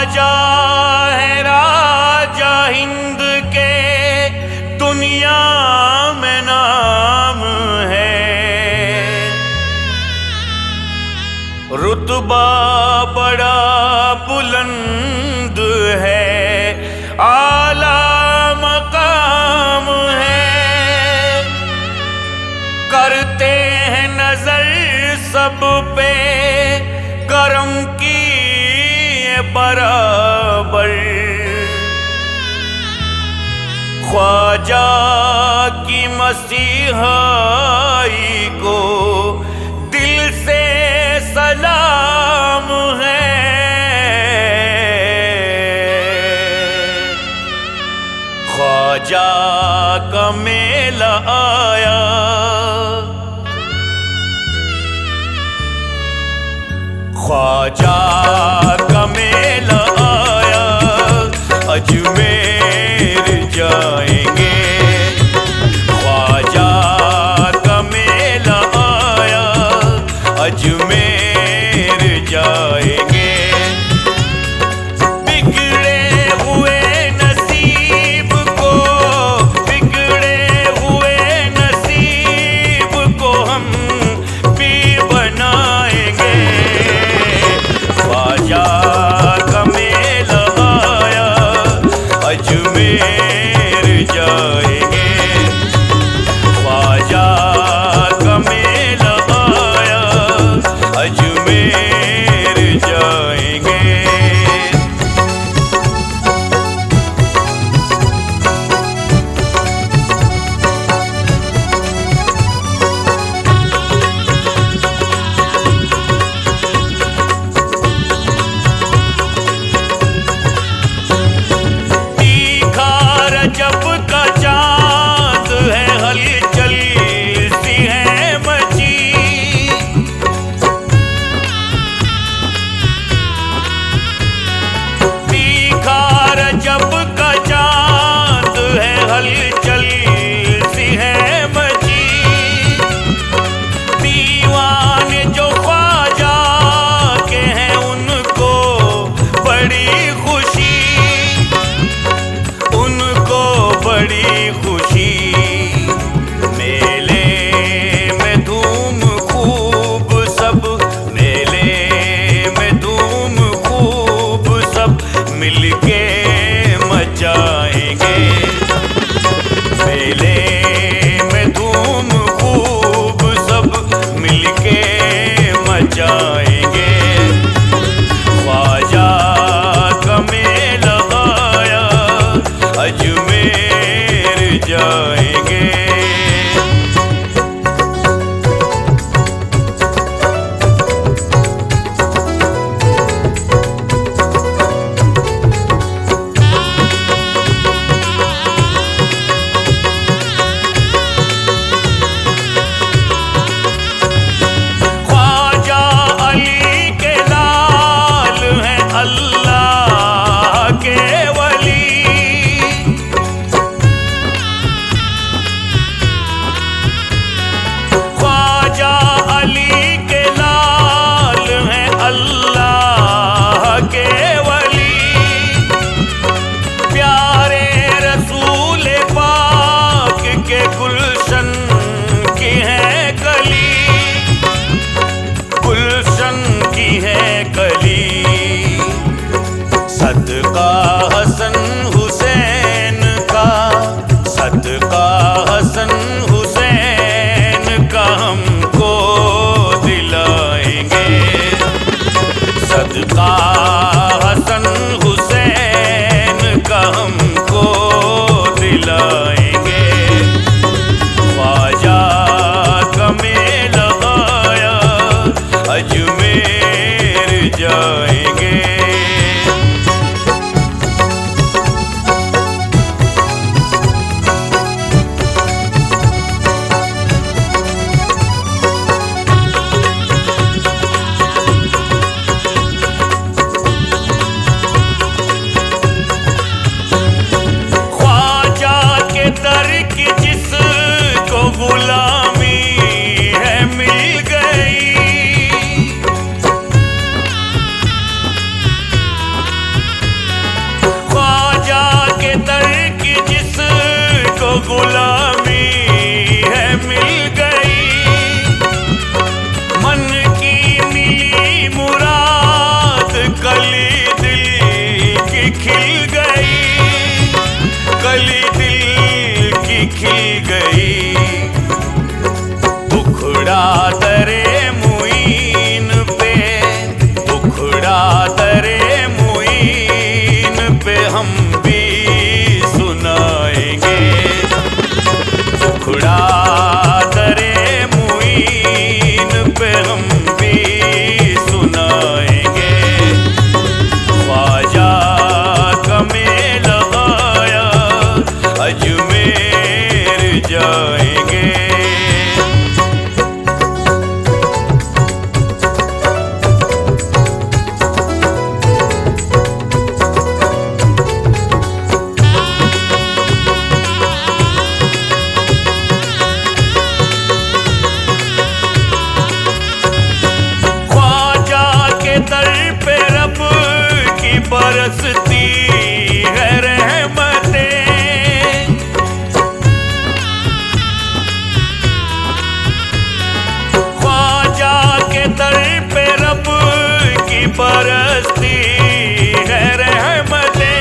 ख्वाजा है राजा हिंद के, दुनिया में नाम है। रुतबा बड़ा बुलंद है, आला मकाम है। करते हैं नजर सब पे करम की बराबर। ख्वाजा की मसीहाई को दिल से सलाम है। ख्वाजा का मेला आया, ख्वाजा का मेला आया, अजमेर जाएंगे। ख्वाजा का मेला आया, अजमेर जाएंगे। बिगड़े हुए नसीब को, बिगड़े हुए नसीब को हम भी बनाएंगे। ख्वाजा का मेला आया, अजमेर जाएंगे। ख्वाजा का मेला आया, अजमेर जाएंगे। जब का चाँद है, हलचल सी है मची। तीखा जब का चाँद है, हलचल सी है मची। दीवाने जो ख्वाजा के हैं, उनको बड़ी खुशी, उनको बड़ी खुशी। मेले में धूम खूब सब, मेले में धूम खूब सब मिलके मचाएंगे। मेले में धूम खूब सब मिलके मचाएंगे। ख्वाजा का मेला आया, अजमेर जाएंगे। ख्वाजा अली के लाल हैं, अल्लाह के वली। ख्वाजा अली के लाल हैं, अल्लाह के वली। प्यारे रसूल पाक के गुलशन की है कली, गुलशन की है कली। सदका हसन हुसैन का, सदका हसन हुसैन का हमको दिलाएंगे। सदका हसन हुसैन का हमको दिलाएंगे। ख्वाजा का मेला आया, अजमेर जाएंगे। उखड़ा दरे मुईन पे, उखड़ा दरे मुईन पे हम भी सुनाएंगे। उखड़ा दरे मुईन पे हम भी सुनाएंगे। ख्वाजा का मेला आया, अजमेर जाएंगे। बरसती है रहमतें, ख्वाजा के दर पे रब की बरसती है रहमतें।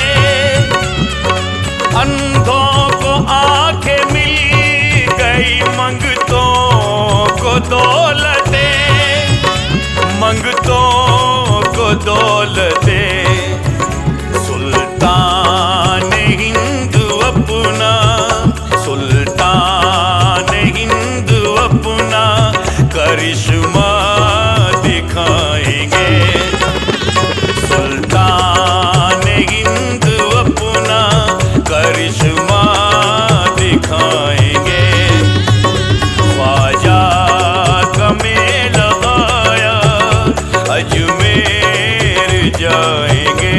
अंधों को आंखें मिल गई, मंगतों को दौलतें, मंगतों को दौलतें। सुल्तान हिंद अपना, सुल्तान हिंद अपना करिश्मा दिखाएंगे। सुल्तान हिंद अपना करिश्मा दिखाएंगे। ख्वाजा का मेला आया, अजमेर जाएंगे।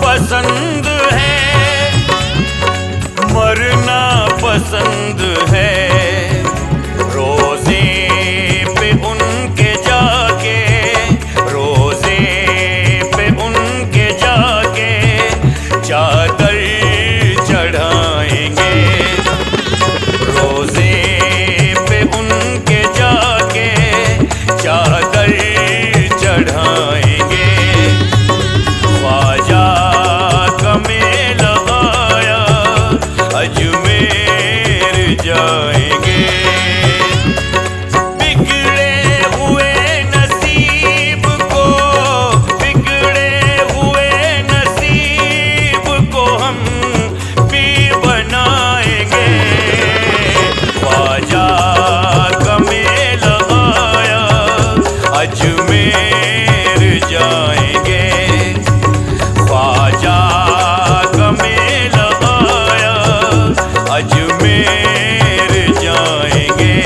पसंद है, मरना पसंद है। रोजे पे उनके जाके, रोजे पे उनके जाके चादर चढ़ाएंगे। रोजे पे उनके जाके चादर चढ़ाएंगे। ख्वाजा मेला आया, अजमेर जाएंगे। बिगड़े हुए नसीब को, बिगड़े हुए नसीब को हम भी बनाएंगे। ख्वाजा का मेला आया, अजमेर जाएंगे। ख्वाजा का मेला आया, अजमेर जाएंगे।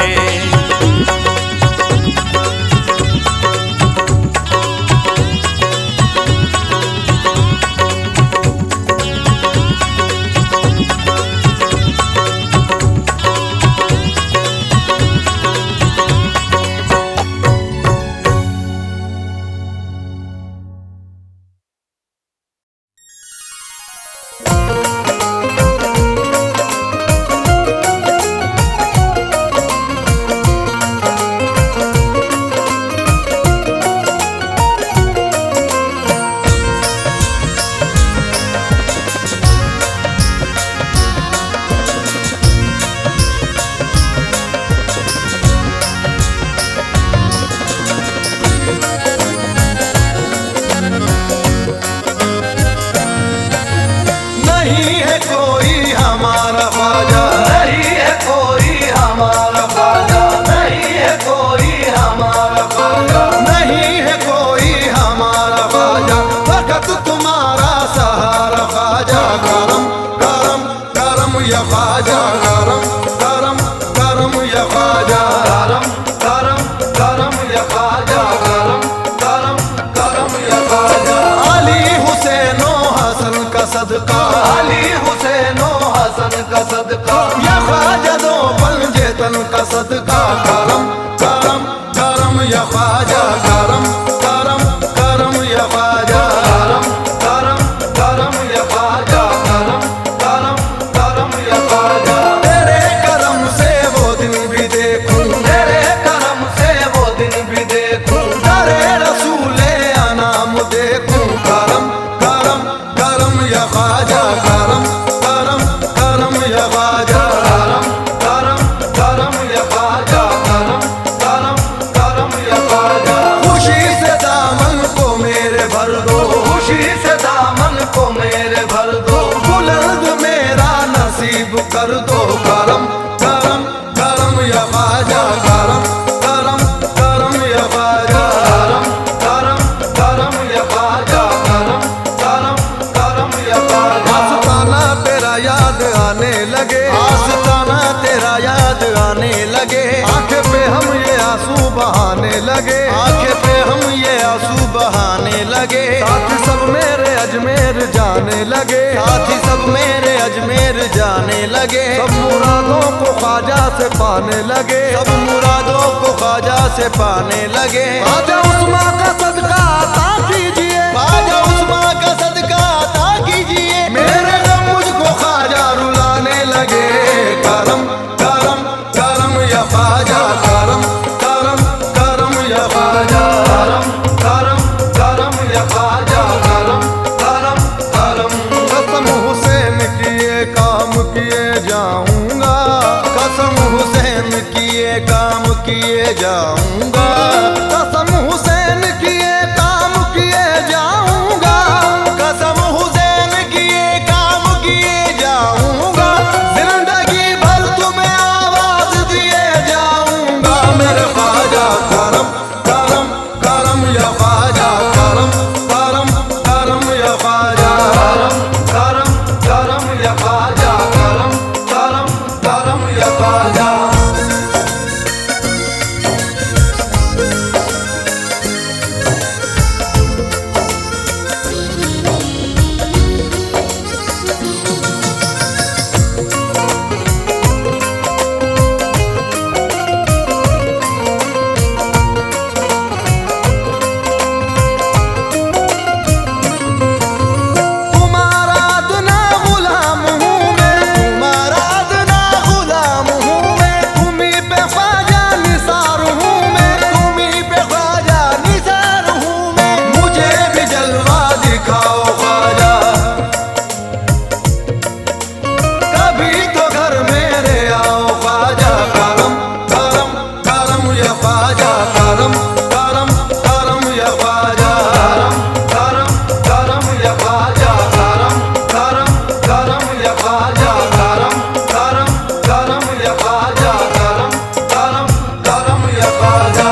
का सदका करम करम करम या ख्वाजा करम करम करम या ख्वाजा करम करम करम या ख्वाजा करम करम करम या ख्वाजा। तेरे करम से वो दिन भी देखूं, तेरे करम से वो दिन भी देखूं, तेरे रसूले अनाम देखूं। करम करम करम या ख्वाजा करम करम करम या ख्वाजा करम करम करम या ख्वाजा करम करम करम या ख्वाजा। खुशी से दामन को मेरे भर दो, खुशी से दामन को मेरे भर दो, बुलंद मेरा नसीब कर दो। करम करम करम या ख्वाजा करम करम करम या ख्वाजा करम करम करम या ख्वाजा करम करम करम या ख्वाजा। आस्ताना तेरा याद आने लगे, आस्ताना तेरा याद आने लगे, आंखें पे हम ये आंसू बहाने लगे, आंखें पे हम ये आंसू बहाने लगे। साथी सब मेरे अजमेर जाने लगे, साथी सब मेरे अजमेर जाने लगे। सब मुरादों को ख्वाजा से पाने लगे, सब मुरादों को ख्वाजा से पाने लगे। ख्वाजा उस्मा का सदका अता कीजिए, ख्वाजा उस्मा का सदका अता कीजिए, मेरे गम मुझको ख्वाजा रुलाने लगे। करम करम करम या ख्वाजा करम करम करम या ख्वाजा करम करम करम या ख्वाजा करम करम करम। कसम हुसैन किए काम किए जाऊंगा, कसम हुसैन किए काम किए जाऊंगा, कसम हुसैन किए काम किए जाऊंगा, कसम हुसैन किए काम किए जाऊंगा। जिंदगी भर तुम्हें आवाज दिए जाऊंगा। मेरे ख्वाजा करम करम करम या ख्वाजा करम करम करम या ख्वाजा करम करम करम या ख्वाजा करम करम करम या ख्वाजा। तुम्हारा अदना गुलाम हूँ मैं, तुम्हारा अदना गुलाम हूँ मैं, तुम्हीं पे ख्वाजा निसार हूँ मैं, तुम्हीं पे ख्वाजा निसार हूँ मैं। मुझे भी जलवा दिखाओ ख्वाजा, कभी तो घर मेरे आओ ख्वाजा। करम करम करम या ख्वाजा करम करम करम या ख्वाजा करम करम करम या ख्वाजा करम करम करम या ख्वाजा करम करम करम या ख्वाजा करम करम करम या ख्वाजा।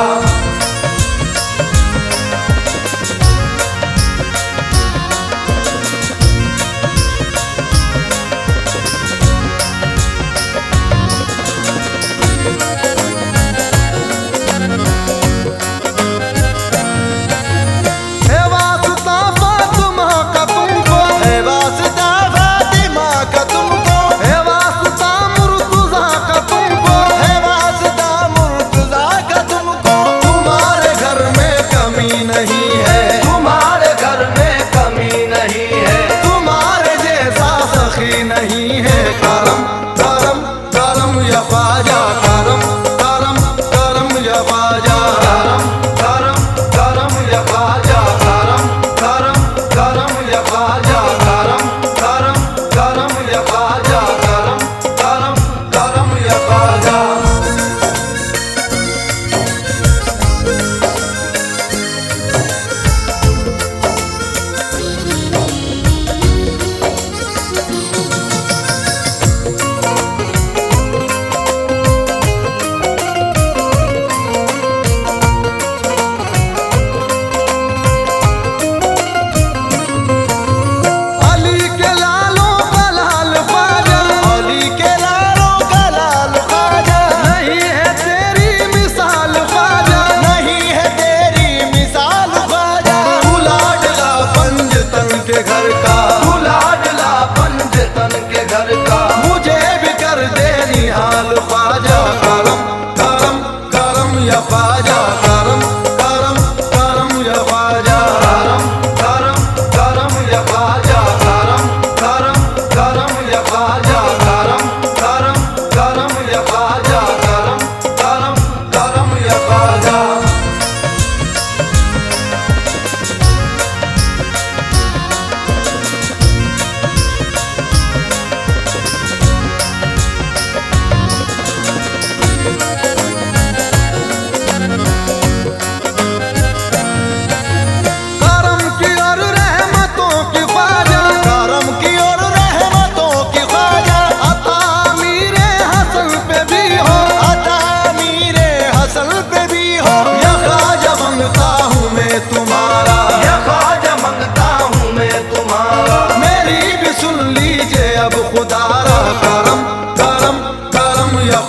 है वास्ता फातिमा का तुमको, है वास्ता फातिमा का तुमको, है वास्ता मुर्तज़ा का तुमको, है वास्ता मुर्तज़ा का तुमको। तुम्हारे घर में कमी नहीं है, तुम्हारे घर में कमी नहीं है, तुम्हारे जैसा सखी नहीं है। करम करम करम या ख्वाजा करम करम करम या ख्वाजा करम करम करम या ख्वाजा करम करम करम या ख्वाजा करम करम करम या ख्वाजा करम करम करम या ख्वाजा।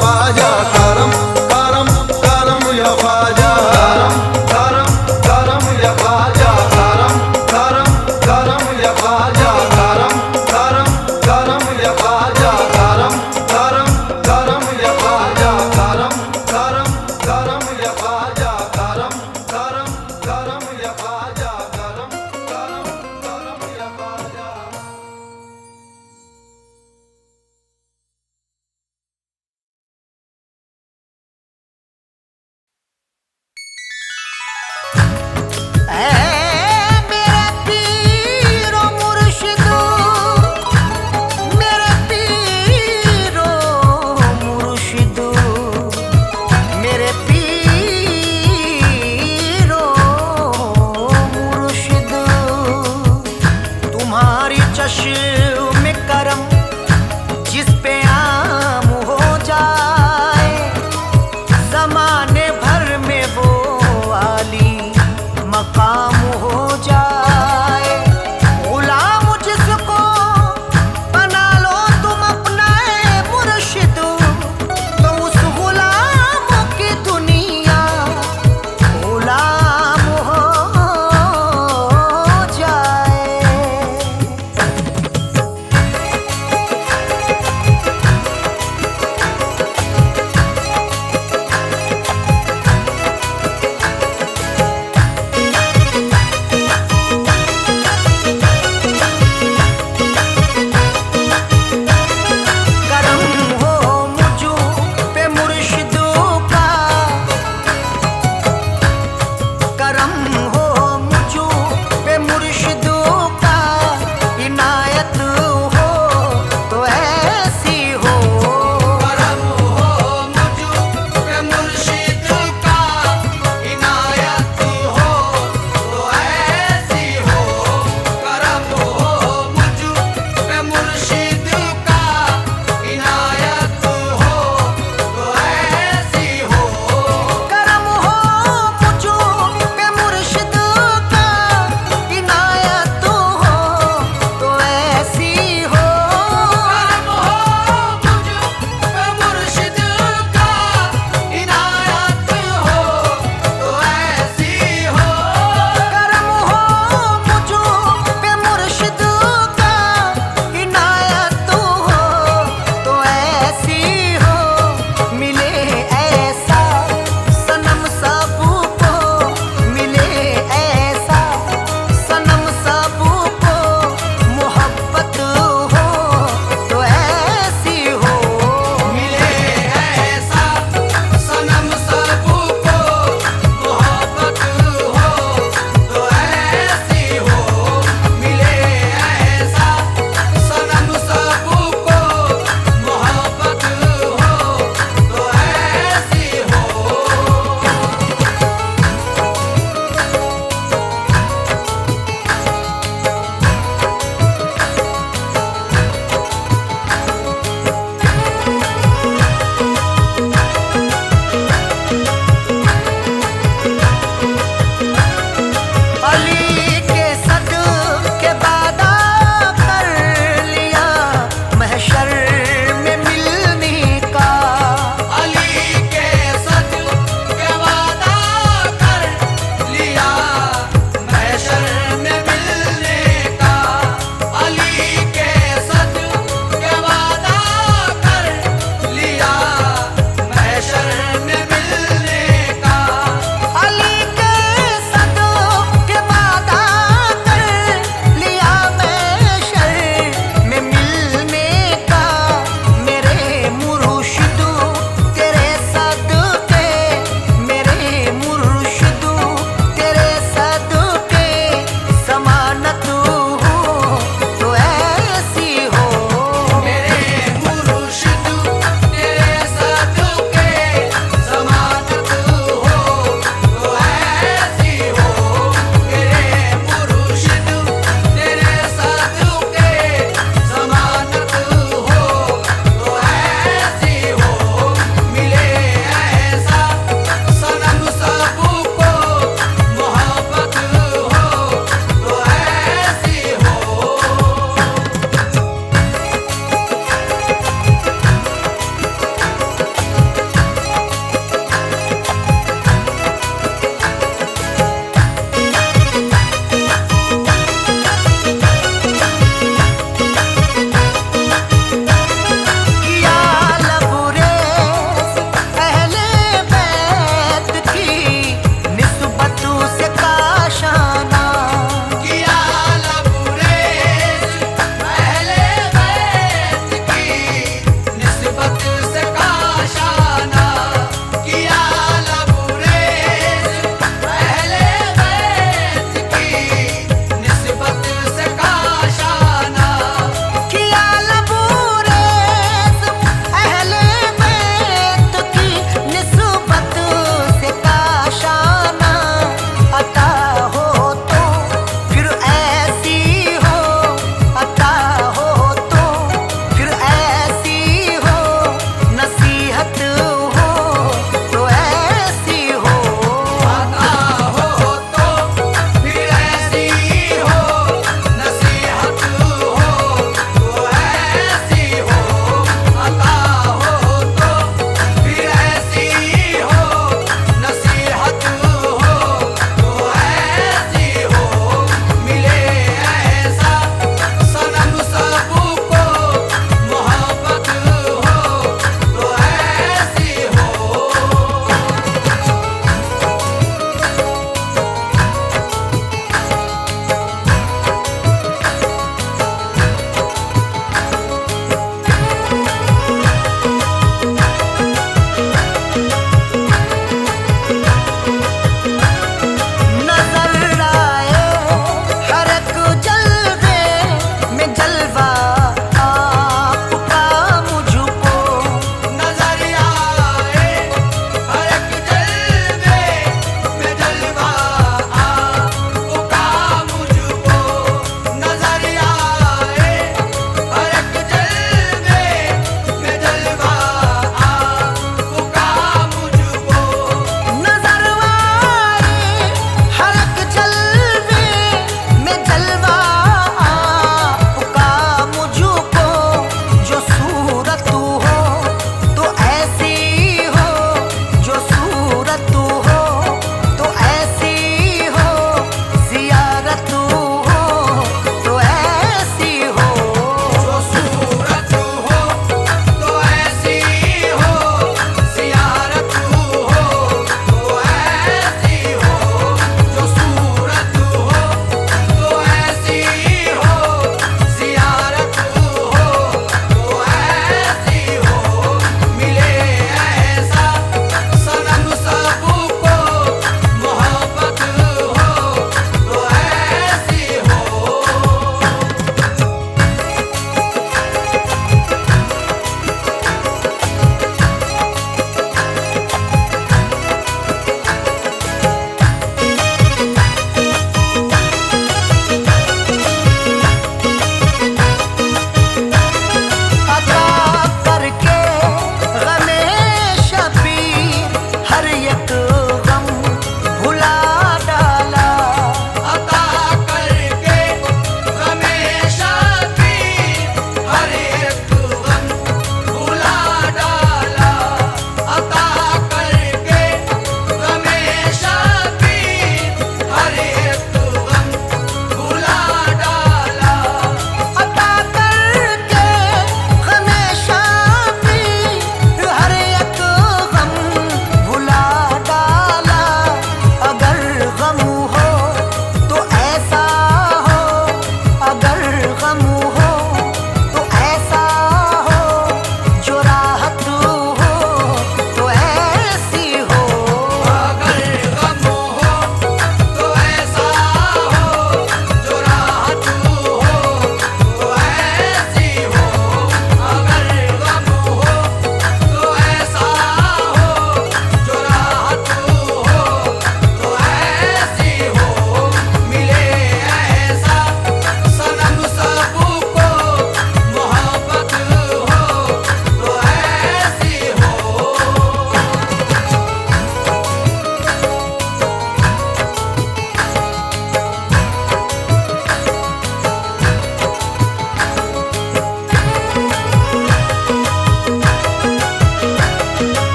ख्वाजा करम करम करम या ख्वाजा करम करम करम या ख्वाजा करम करम करम या ख्वाजा करम करम करम या ख्वाजा करम करम करम या ख्वाजा करम करम करम या ख्वाजा करम करम करम या ख्वाजा करम करम करम या ख्वाजा।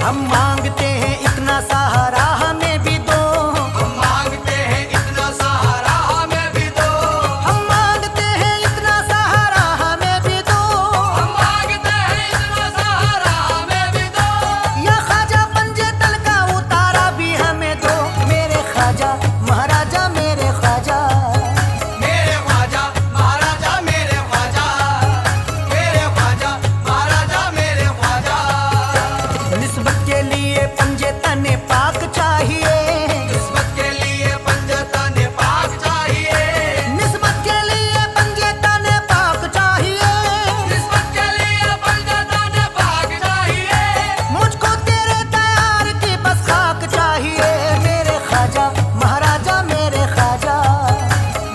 हम मांगते हैं इतना सहारा हमें भी दो, हम मांगते हैं इतना सहारा हमें भी दो, हम मांगते हैं इतना सहारा हमें भी दो, हम मांगते हैं इतना सहारा हमें भी दो। या ख्वाजा पंजे तल का उतारा भी हमें दो, मेरे ख्वाजा महाराजा मेरे ख्वाजा। मेरे ख्वाजा महाराजा मेरे ख्वाजा, मेरे ख्वाजा महाराजा मेरे ख्वाजा। निस्बत के लिए पंजे तने पाक चाहिए, निस्बत के लिए पंजतन पाक चाहिए, निस्बत के लिए पंजे तने पाक चाहिए। निस्बत के लिए पंजतन पाक चाहिए। मुझको तेरे तैयार की बस खाक चाहिए, मेरे ख्वाजा महाराजा मेरे ख्वाजा।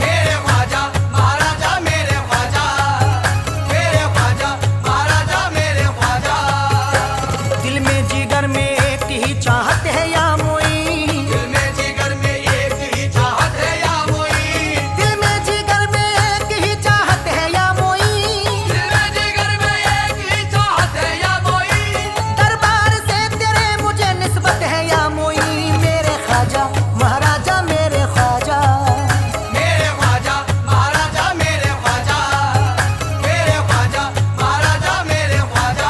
मेरे ख्वाजा महाराजा मेरे ख्वाजा, मेरे ख्वाजा महाराजा मेरे ख्वाजा। दिल में जिगर में एक ही चाहत है या मोई, दिल में जिगर में एक ही चाहत है या मोई, दिल में जिगर में एक ही चाहत है या मोई। दिल में जिगर में एक ही चाहत है या मोई। दरबार से तेरे मुझे निस्बत है या मोई, मेरे ख्वाजा महाराजा मेरे ख्वाजा। मेरे ख्वाजा महाराजा मेरे ख्वाजा, मेरे ख्वाजा महाराजा मेरे ख्वाजा।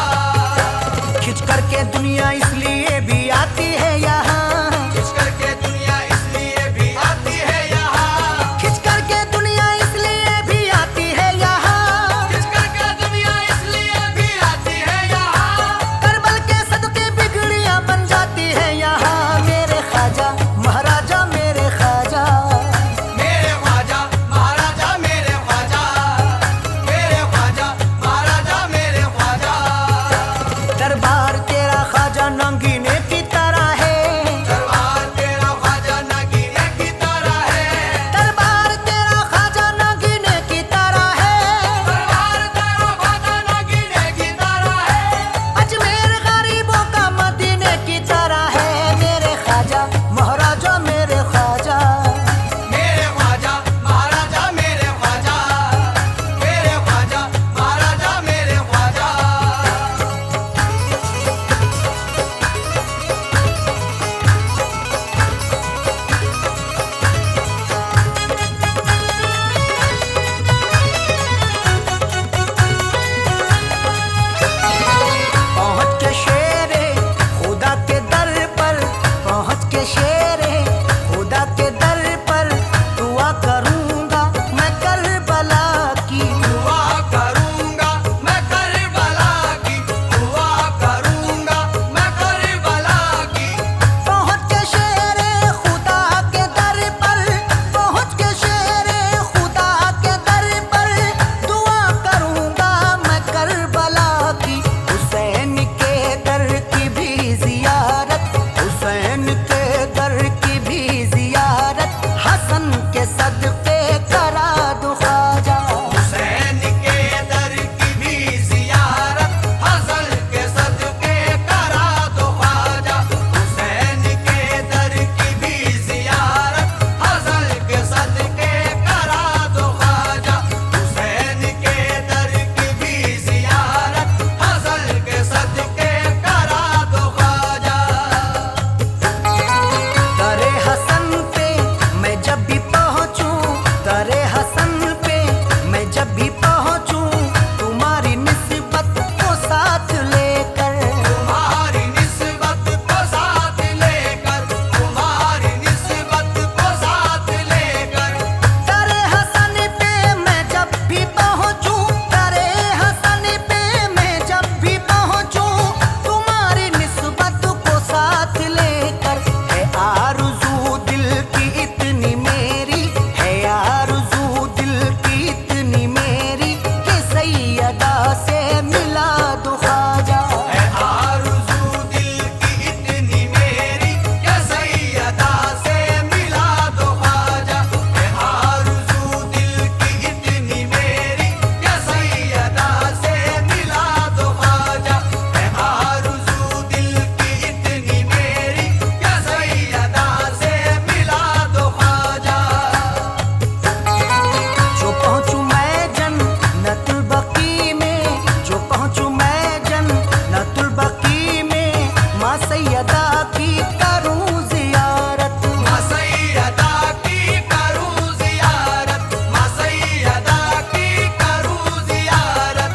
खिंच करके दुनिया इसलिए भी आती है यहाँ, खिंच करके दुनिया इसलिए भी आती है यहाँ, खिंच करके दुनिया इसलिए भी आती है यहाँ। खिंच करके दुनिया इसलिए भी आती है यहाँ। करबल के सदके बिगड़ियां बन जाती है यहाँ, मेरे ख्वाजा महाराजा मेरे ख्वाजा। मेरे ख्वाजा महाराजा मेरे ख्वाजा, मेरे ख्वाजा महाराजा मेरे ख्वाजा। दरबार तेरा ख्वाजा नंगीने की तरह है, दरबार तेरा ख्वाजा नगीने की तरह है, दरबार तेरा ख्वाजा नगीने की तरह है। दरबार तेरा ख्वाजा नगीने की तरह है। अजमेर गरीबों का मदीने की तरह है, मेरे ख्वाजा महाराजा मेरे ख्वाजा। मेरे ख्वाजा महाराजा मेरे ख्वाजा, मेरे ख्वाजा महाराजा मेरे ख्वाजा। सैयदा की करूं जियारत, माँ सैयदा की करूं जियारत, माँ सैयदा की करूं जियारत।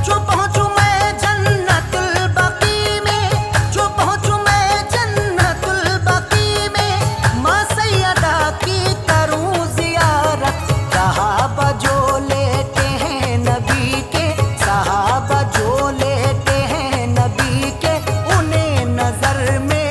जो पहुंचूं मैं जन्नतुल बकी में, जो पहुंचूं मैं जन्नतुल बकी में, माँ सैयदा की करूं जियारत। सहाबा जो लेते हैं नबी के, सहाबा जो लेते हैं नबी के, उन्हें नजर में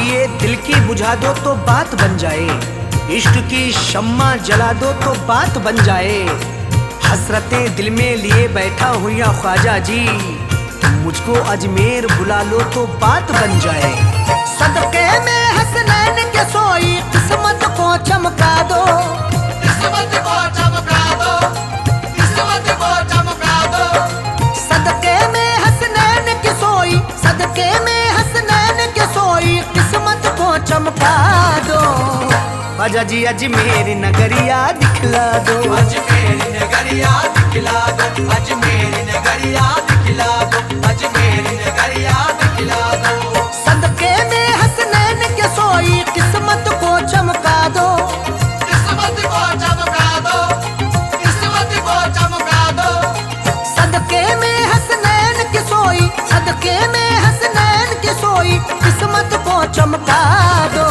लिए दिल की बुझा दो तो बात बन जाए, इश्क की शम्मा जला दो तो बात बन जाए। हसरतें दिल में लिए बैठा हूँ या ख्वाजा जी, तुम मुझको अजमेर बुला लो तो बात बन जाए। सदके में हसनैन के सोई किस्मत को चमका दो, किस्मत को चमका दो, किस्मत को चमका दो। सदके में हसनैन के सोई, सदके में हसनैन के सोई किस्मत को चमका दो। ख्वाजा जी अजमेर नगरिया दिखला दो, अजमेर नगरिया दिखला दो, अजमेर नगरिया दिखला दो, अजमेर नगरिया दिखला दो। सदके में हसनैन के सोई किस्मत को चमका दो, किस्मत को चमका दो, किस्मत को चमका दो। सदके में हसनैन के सोई, सदके में हसनैन के सोई किस्मत को चमका दो।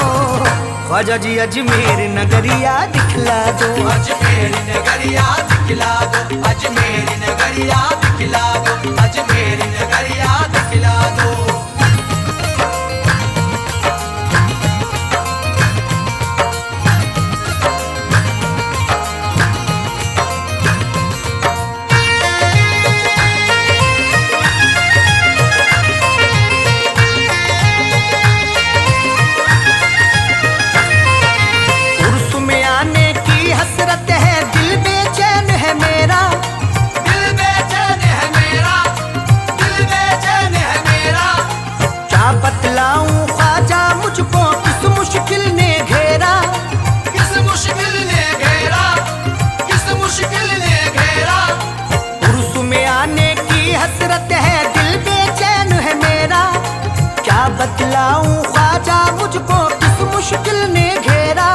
ख्वाजा जी अजमेर नगरिया दिखला दो, अजमेर नगरिया दिखला दो, अजमेर नगरिया दिखला दो, अजमेर नगरिया दिखला दो। उर्स में आने की हसरत है, दिल बेचैन है मेरा, दिल बेचैन है मेरा, दिल बेचैन है मेरा। क्या बतलाऊं ख्वाजा मुझको किस मुश्किल ने घेरा। किस मुश्किल ने घेरा, किस मुश्किल ने घेरा। उर्स में आने की हसरत है, दिल बेचैन है मेरा। क्या बतलाऊं ख्वाजा मुझको किस मुश्किल ने घेरा।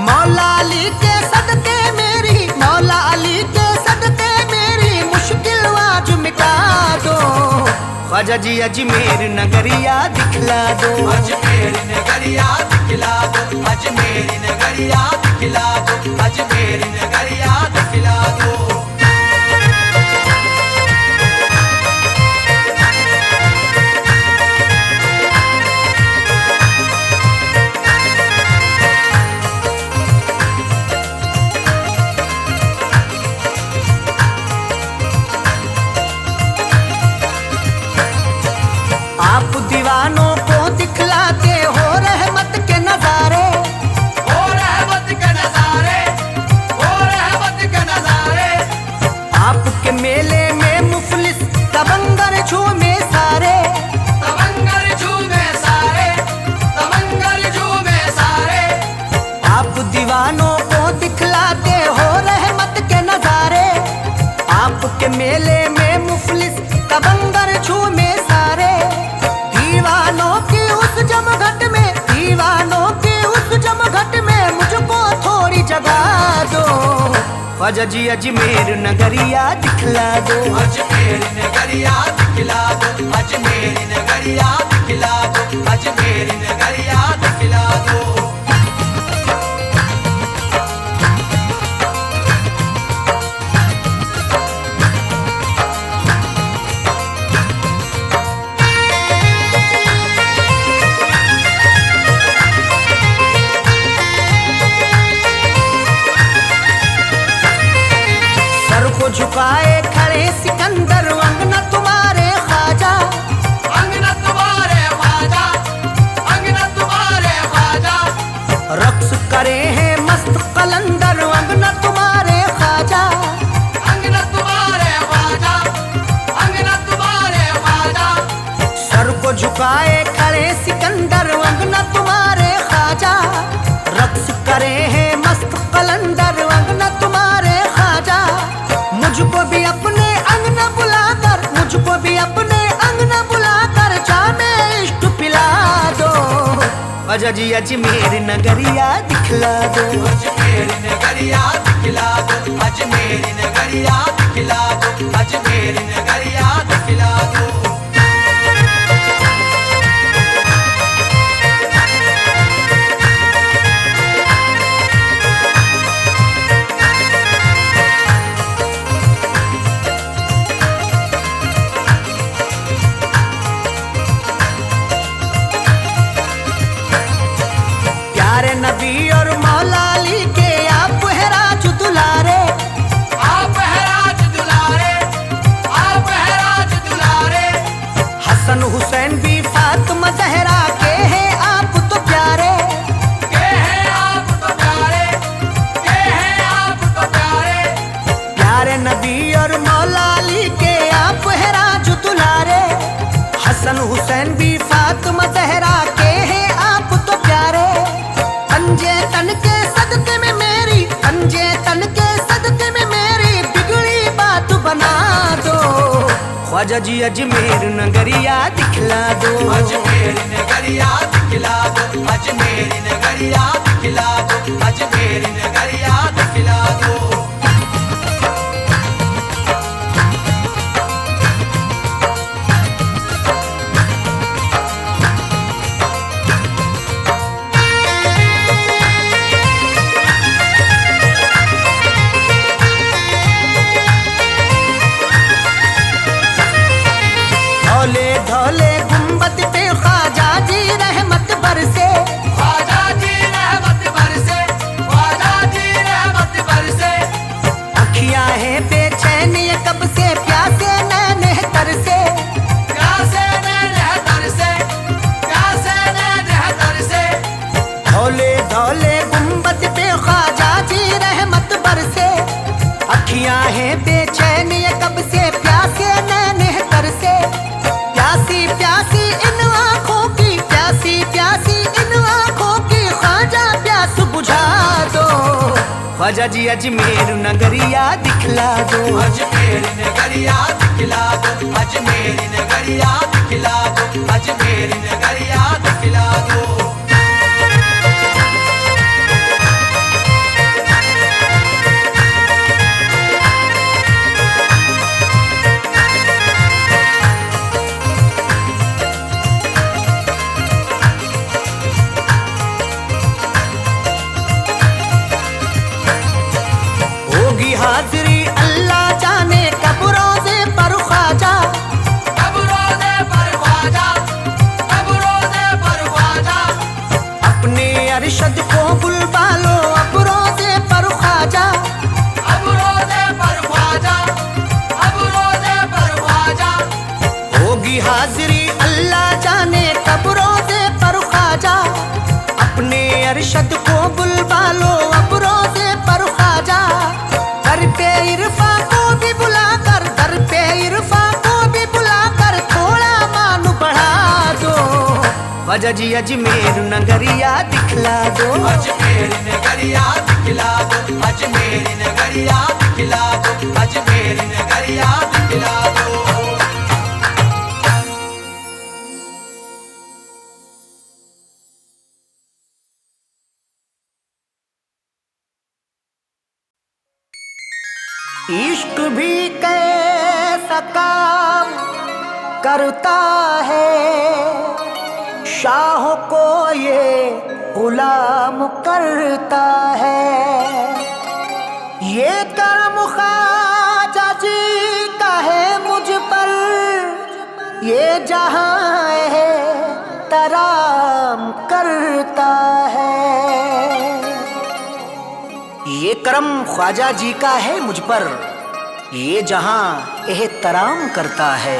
मौला अली के सदके मेरी, मौला अली के सदके मेरी मुश्किल आज मिटा दो। ख्वाजा जी अजमेर नगरिया दिखला दो, अजमेर नगरिया दिखला दो, अजमेर नगरिया दिखला दो, अजमेर नगरिया दिखला दो। आप दीवानों को दिखलाते हो रहमत के नजारे। ओ रहमत के नजारे, ओ रहमत के नजारे। आपके मेले में मुफलिस तबंगर झूमे सारे। तमंगर झूमे सारे, तमंगर झूमे सारे। आप दीवानों को दिखलाते हो रहमत के नजारे। आपके मेले में मुफलिस तबंगर झूमे सारे। दीवानों की उस जमघट में, दीवानों की उस जमघट में मुझको थोड़ी जगह दो। ख्वाजा जी अजमेर नगरिया दिखला दो, अजमेर नगरिया दिखला दो, अजमेर नगरिया दिखला दो, अजमेर नगरिया दिखला दो। सर को झुकाए खड़े सिकंदर अंगना तुम्हारे ख्वाजा। अंगना तुम्हारे ख्वाजा, अंगना तुम्हारे ख्वाजा। रक्स करे हैं मस्त कलंदर अंगना तुम्हारे ख्वाजा। अंगना तुम्हारे ख्वाजा, अंगना तुम्हारे ख्वाजा। सर को झुकाए खड़े सिकंदर अंगना तुम्हारे ख्वाजा। रक्स करे हैं मस्त कलंदर अंगना तुम्हारे ख्वाजा। मुझको भी अपने अंगना बुलाकर, मुझको भी अपने अंगना बुलाकर जामे इश्क पिला दो। ख्वाजा जी अजमेर नगरिया दिखला दो, अजमेर नगरिया दिखला दो, अजमेर नगरिया दिखला दो, अजमेर नगरिया दिखला दो। ख्वाजा जी अजमेर नगरिया दिखला दो, अजमेर नगरिया दिखला दो, अजमेर नगरिया दिखला दो, अजमेर नगरिया दिखला दो। धौले धौले गुंबद पे ख्वाजा जी रहमत बरसे, ख्वाजा जी रहमत बरसे, ख्वाजा जी रहमत बरसे। अखियां हैं बेचैन ये कब से प्यासे नैन तरसे, प्यासे नैन तरसे, प्यासे नैन तरसे। धौले धौले गुंबद पे ख्वाजा जी रहमत बरसे, अखियां हैं बेचैन ये कब से प्यासे नैन तरसे। प्यासी प्यासी इन आँखों की, प्यासी प्यासी इन आँखों की ख्वाजा प्यास बुझा दो। ख्वाजा जी अजमेर नगरिया दिखला दो, अजमेर नगरिया दिखला दो, अजमेर नगरिया दिखला दो, अजमेर नगरिया दिखला दो। होगी हाजिरी अल्लाह जाने कब रोज़े पर ख्वाजा, कब रोज़े पर ख्वाजा, कब रोज़े पर ख्वाजा। अपने अरशद को बुलवा लो अब रोज़े पर ख्वाजा। अब रोज़े पर ख्वाजा, अब रोज़े पर ख्वाजा। होगी हाजिरी अल्लाह जाने कब रोज़े पर ख्वाजा, अपने अरशद को बुलवा लो अब रोज़े पर ख्वाजा। दर पे इरफा को भी बुलाकर, दर पे इरफा को भी बुलाकर थोड़ा मान बढ़ा दो। ख्वाजा जी अजमेर नगरिया दिखला दो, अजमेर नगरिया दिखला दो, अजमेर नगरिया दिखला दो, अजमेर नगरिया दिखला दो। इश्क भी कैसा काम करता है, शाह को ये गुलाम करता है। ये करम ख्वाजा जी का है मुझ पर, ये जहां है तराम करता है। ये करम ख्वाजा जी का है मुझ पर, ये जहां एहतराम करता है।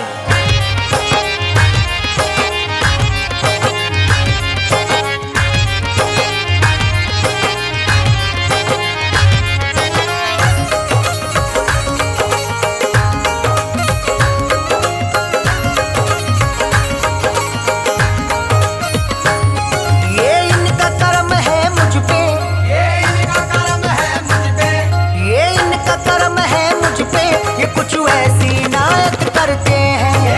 ये इनका करम है मुझ पे, ये इनका करम है मुझ पे, ये इनका करम है मुझ पे, ये कुछ ऐसी नायत करते हैं,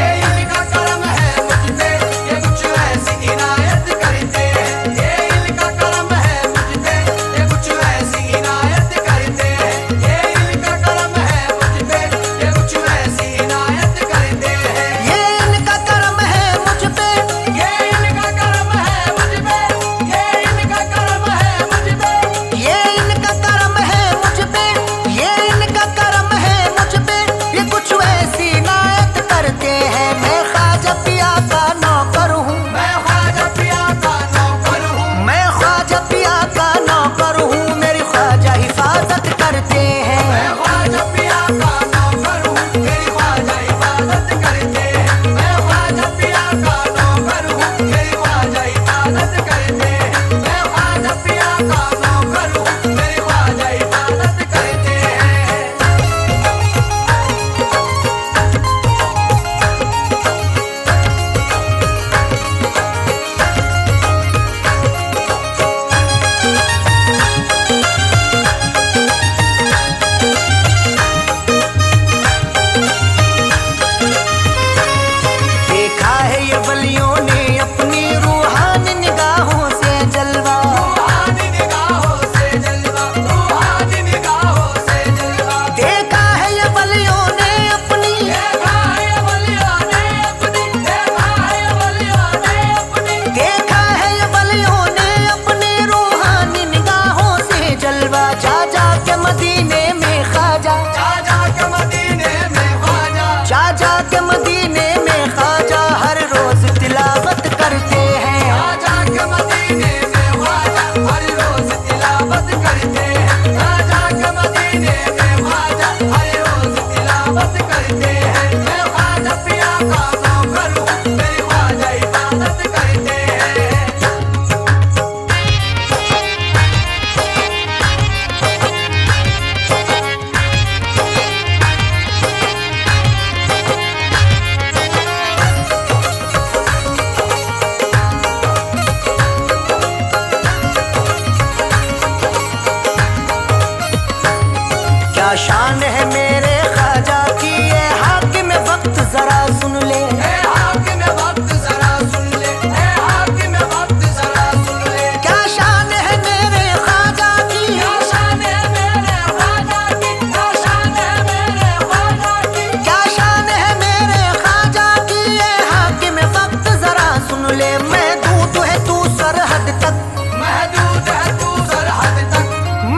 क्या शान है मेरे ख्वाजा की, ये हाकिम वक्त जरा सुन ले। ए हाकिम वक्त जरा सुन ले, ए हाकिम वक्त जरा सुन ले। क्या शान है मेरे ख्वाजा की, क्या शान है मेरे ख्वाजा की, क्या शान है मेरे ख्वाजा की। क्या शान है मेरे ख्वाजा की, ये हाकिम वक्त जरा सुन ले। महदूद है तू सरहद तक, महदूद है तू सरहद तक,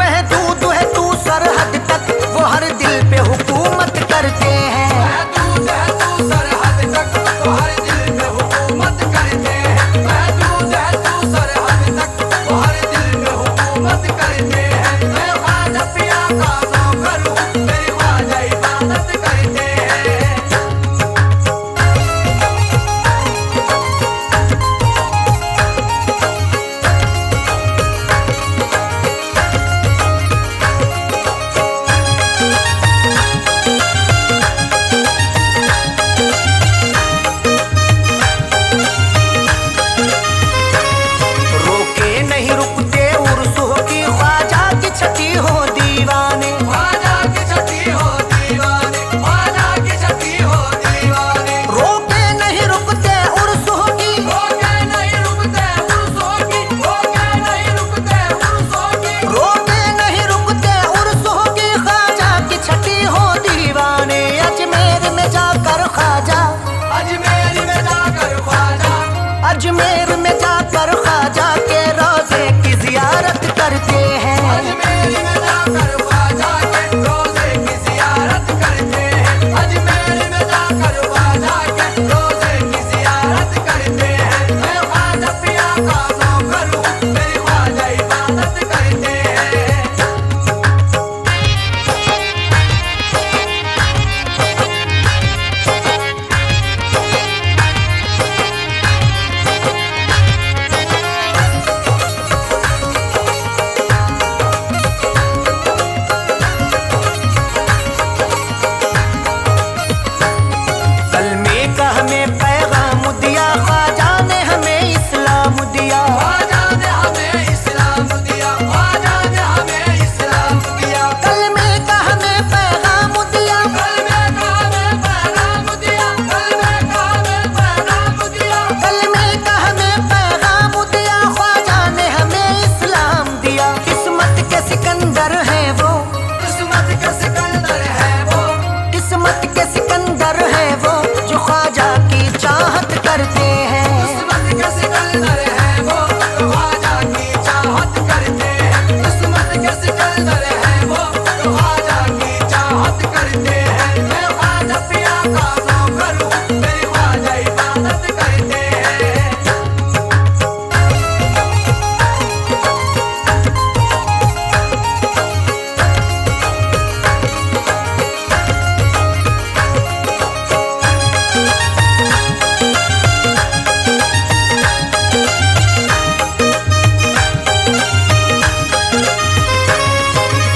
महदूद है तू सरहद तक, वो हर दिल पे हुकूमत करते हैं। महदूद है तू सरहद तक, तो हर दिल पे हुकूमत करते हैं। महदूद है तू सरहद तक, तो हर दिल पे हुकूमत करते हैं। मैं ख्वाजा पिया का नौकर हूँ, मेरी ख्वाजा इबादत करते हैं। रोके नहीं रुकते उर्सों की, ख्वाजा की छठी हो दीवाने। ख्वाजा की छठी हो दीवाने, ख्वाजा की छठी हो दीवाने। रोके नहीं रुकते उर्सों की, रोके नहीं रुकते उर्सों की, रोके नहीं रुकते उर्सों की। रोके नहीं रुकते उर्सों की, ख्वाजा की छठी हो दीवाने। अजमेर में जाकर ख्वाजा, अजमेर में जाकर ख्वाजा, अजमेर में जाकर ख्वाजा के रोजे की जियारत करते हैं। अजमेर में जाकर ख्वाजा के रोजे की जियारत करते हैं। अजमेर में जाकर ख्वाजा के रोजे की जियारत करते हैं। मैं ख्वाजा पिया का नौकर हूँ, मेरी ख्वाजा इबादत करते हैं। कलमे का हमें पैगाम दिया, ख्वाजा ने हमें इस्लाम दिया। ख्वाजा ने हमें इस्लाम दिया, ख्वाजा ने हमें इस्लाम दिया। कलमे का हमें पैगाम दिया, कलमे का हमें पैगाम दिया, कलमे का हमें पैगाम दिया। कलमे का हमें पैगाम दिया, ख्वाजा ने हमें इस्लाम दिया। किस्मत के सिकंदर हैं वो, किस्मत के सिकंदर है वो, किस्मत के सिकंदर हैं वो, जो ख्वाजा की चाहत करते हैं। किस्मत के सिकंदर है वो, जो ख्वाजा की चाहत करते हैं। किस्मत के सिकंदर है वो, जो ख्वाजा की चाहत करते हैं। मैं ख्वाजा पिया का नौकर हूँ, मेरी ख्वाजा इबादत करते हैं।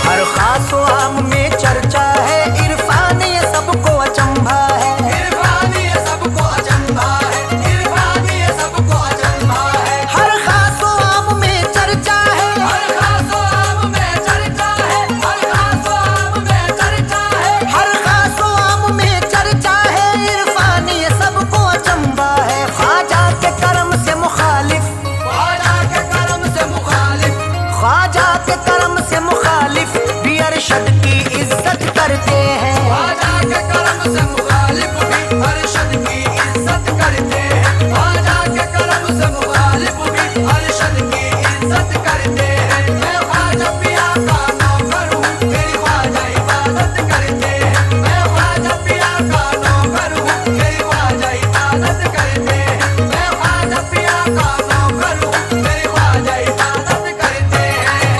हर खास व आम में चर्चा है, इरफान ये सबको अचंभा है। इरफान ये सबको अचंभा है, इरफान ये सबको अचंभा है। हर खास व आम में चर्चा है, हर खास आम में चर्चा है, हर खास आम में चर्चा है। हर खास व आम में चर्चा है, इरफान ये सबको अचंभा है। ख्वाजा के करम से मुखालिफ, ख्वाजा के करम से मुखालिफ, ख्वाजा के करम से मुखालिफ भी अरशद की इज्जत करते हैं। ख्वाजा के करम से मुखालिफ भी अरशद की इज्जत करते हैं। ख्वाजा के करम से मुखालिफ भी अरशद की इज्जत करते हैं। मैं ख्वाजा पिया का नौकर हूँ, मेरी ख्वाजा इबादत करते हैं। मैं ख्वाजा पिया का नौकर हूँ, मेरी ख्वाजा इबादत करते हैं। मैं ख्वाजा पिया का नौकर हूँ, मेरी ख्वाजा इबादत करते हैं।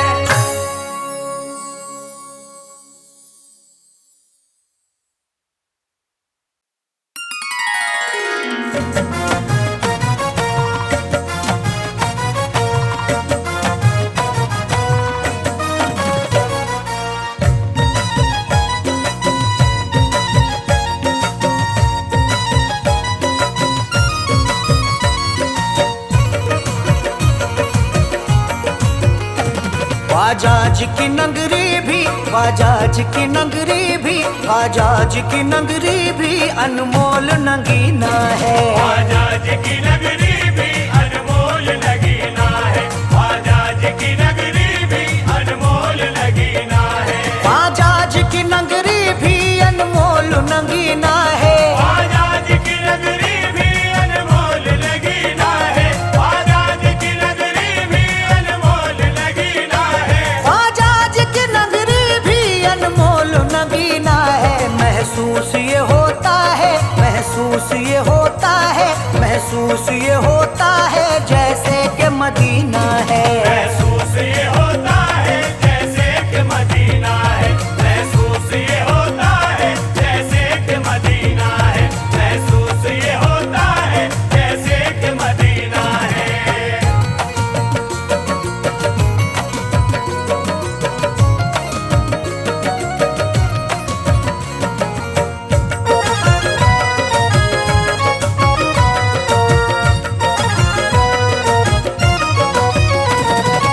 ख्वाजा जी की नगरी भी, ख्वाजा जी की नगरी भी, ख्वाजा जी की नगरी भी अनमोल नगीना है। ख्वाजा जी की नगरी भी अनमोल नगीना है। ख्वाजा जी की नगरी भी अनमोल नगीना है। ख्वाजा जी की नगरी भी अनमोल नगीना है। ख्वाजा जी की नगरी भी अनमोल नगीना है। ख्वाजा जी की नगरी भी अनमोल नगीना है। ख्वाजा जी की नगरी भी अनमोल नगीना है। महसूस ये होता है, महसूस ये होता है, महसूस ये होता है जैसे कि मदीना है। महसूस ये होता है जैसे कि मदीना है। महसूस ये होता है जैसे कि मदीना है। महसूस ये होता है जैसे कि मदीना है।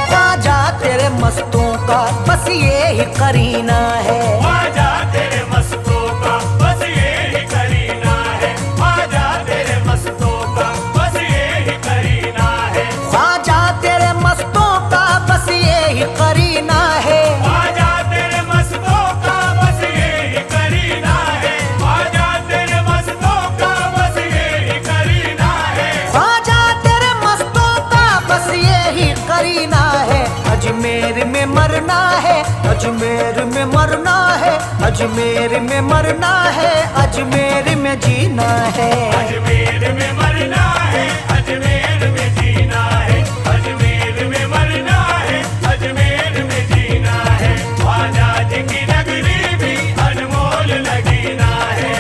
ख्वाजा तेरे मस्तों का बस ये ही करीना है। ख्वाजा तेरे मस्तों का बस ये ही करीना है। ख्वाजा तेरे मस्तों का बस ये ही करीना है। ख्वाजा तेरे मस्तों का बस ये ही करीना है। ख्वाजा तेरे मस्तों का बस ये ही करीना है। ख्वाजा तेरे मस्तों का बस ये ही करीना है। ख्वाजा तेरे मस्तों का बस ये ही करीना है। अजमेर में मरना है, अजमेर में मरना है, अजमेर में मरना है, अजमेर में जीना है। अजमेर में मरना है, अजमेर में जीना है। अजमेर में मरना है, अजमेर में जीना है। ख्वाजा जी की नगरी भी अनमोल नगीना है।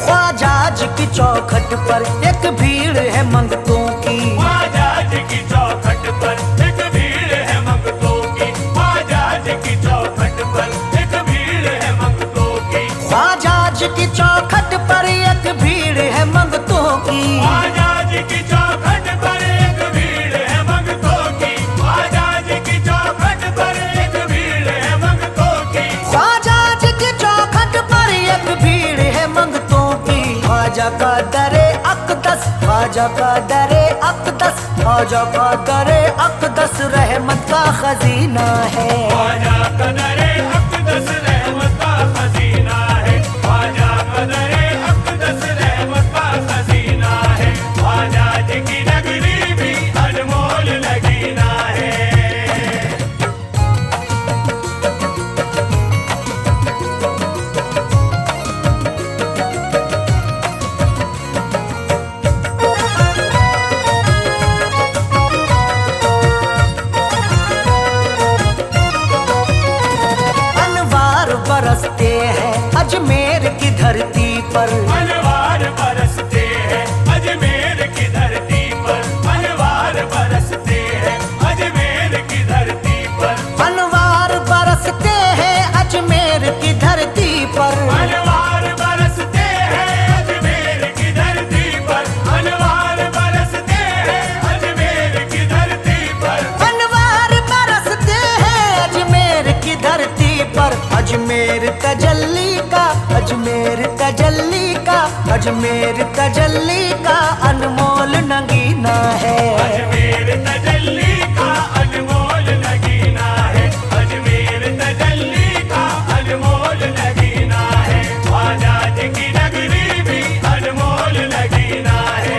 ख्वाजा जी की चौखट पर एक भीड़ है मंगतों की। ख्वाजा जी की चौखट पर एक भीड़ है मंगतों की। ख्वाजा जी की चौखट पर एक भीड़ है मंगतों की। ख्वाजा जी की चौखट पर एक भीड़ है मंगतों की। ख्वाजा जी की चौखट पर एक भीड़ है मंगतों की। ख्वाजा जी की चौखट पर एक भीड़ है मंगतों की। ख्वाजा जी की चौखट पर एक भीड़ है मंगतों की। ख्वाजा का दरे अकदस, ख्वाजा का दरे अकदस, ख्वाजा का दरे अकदस रहमत का खजीना है। ख्वाजा कदरे अक़दस रहमत का खजीना है। ख्वाजा कदरे अक़दस रहमत का खजीना है। ख्वाजा जी की नगरी भी अनमोल नगीना है। अनवार बरसते हैं अजमेर की धरती पर। अनवार बरसते हैं अजमेर की धरती पर। अनवार बरसते हैं अजमेर की धरती पर। अनवार बरसते हैं अजमेर की धरती पर। अनवार बरसते हैं अजमेर की धरती पर। अनवार बरसते हैं अजमेर की धरती पर। अनवार बरसते हैं अजमेर की धरती पर। अजमेर तजल्ली का, अजमेर तजल्ली का, अजमेर तजल्ली का अनमोल नगीना है। अजमेर तजल्ली का अनमोल नगीना है। अजमेर तजल्ली का अनमोल नगीना है। ख्वाजा जी की नगरी भी अनमोल नगीना है।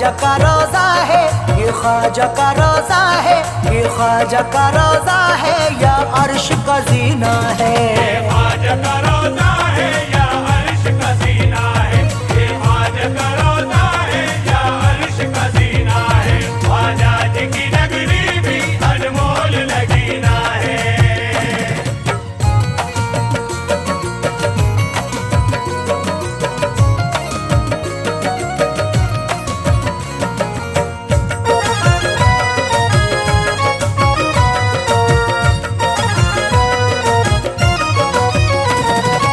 ख्वाजा का रोजा है, ये ख्वाजा का रोजा है, ये ख्वाजा का रोजा है या अर्श का जीना है। ख्वाजा का रोजा है या अर्श का सीना है, ये ख्वाजा का रोजा है या अर्श का सीना है। ख्वाजा जी की नगरी भी अनमोल नगीना है।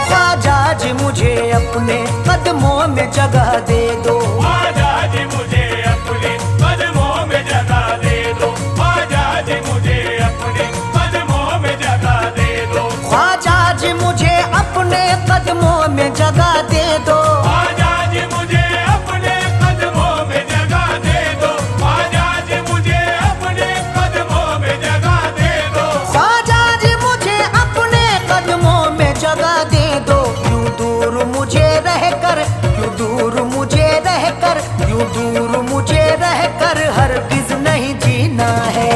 ख्वाजा जी मुझे अपने कदमों में जगह दे दो, ख्वाजा जी मुझे अपने कदमों में जगह दे दो, ख्वाजा जी मुझे अपने कदमों में जगह दे दो, ख्वाजा जी मुझे अपने कदमों में जगह दे दो, ख्वाजा जी मुझे अपने कदमों में जगह दे दो, ख्वाजा जी मुझे अपने कदमों में जगह दे दो। ख्वाजा जी मुझे अपने कदमों में जगह दे दो। यूं दूर मुझे रहकर, यूं दूर मुझे रहकर, यूं दूर मुझे रहकर हरगिज नहीं जीना है।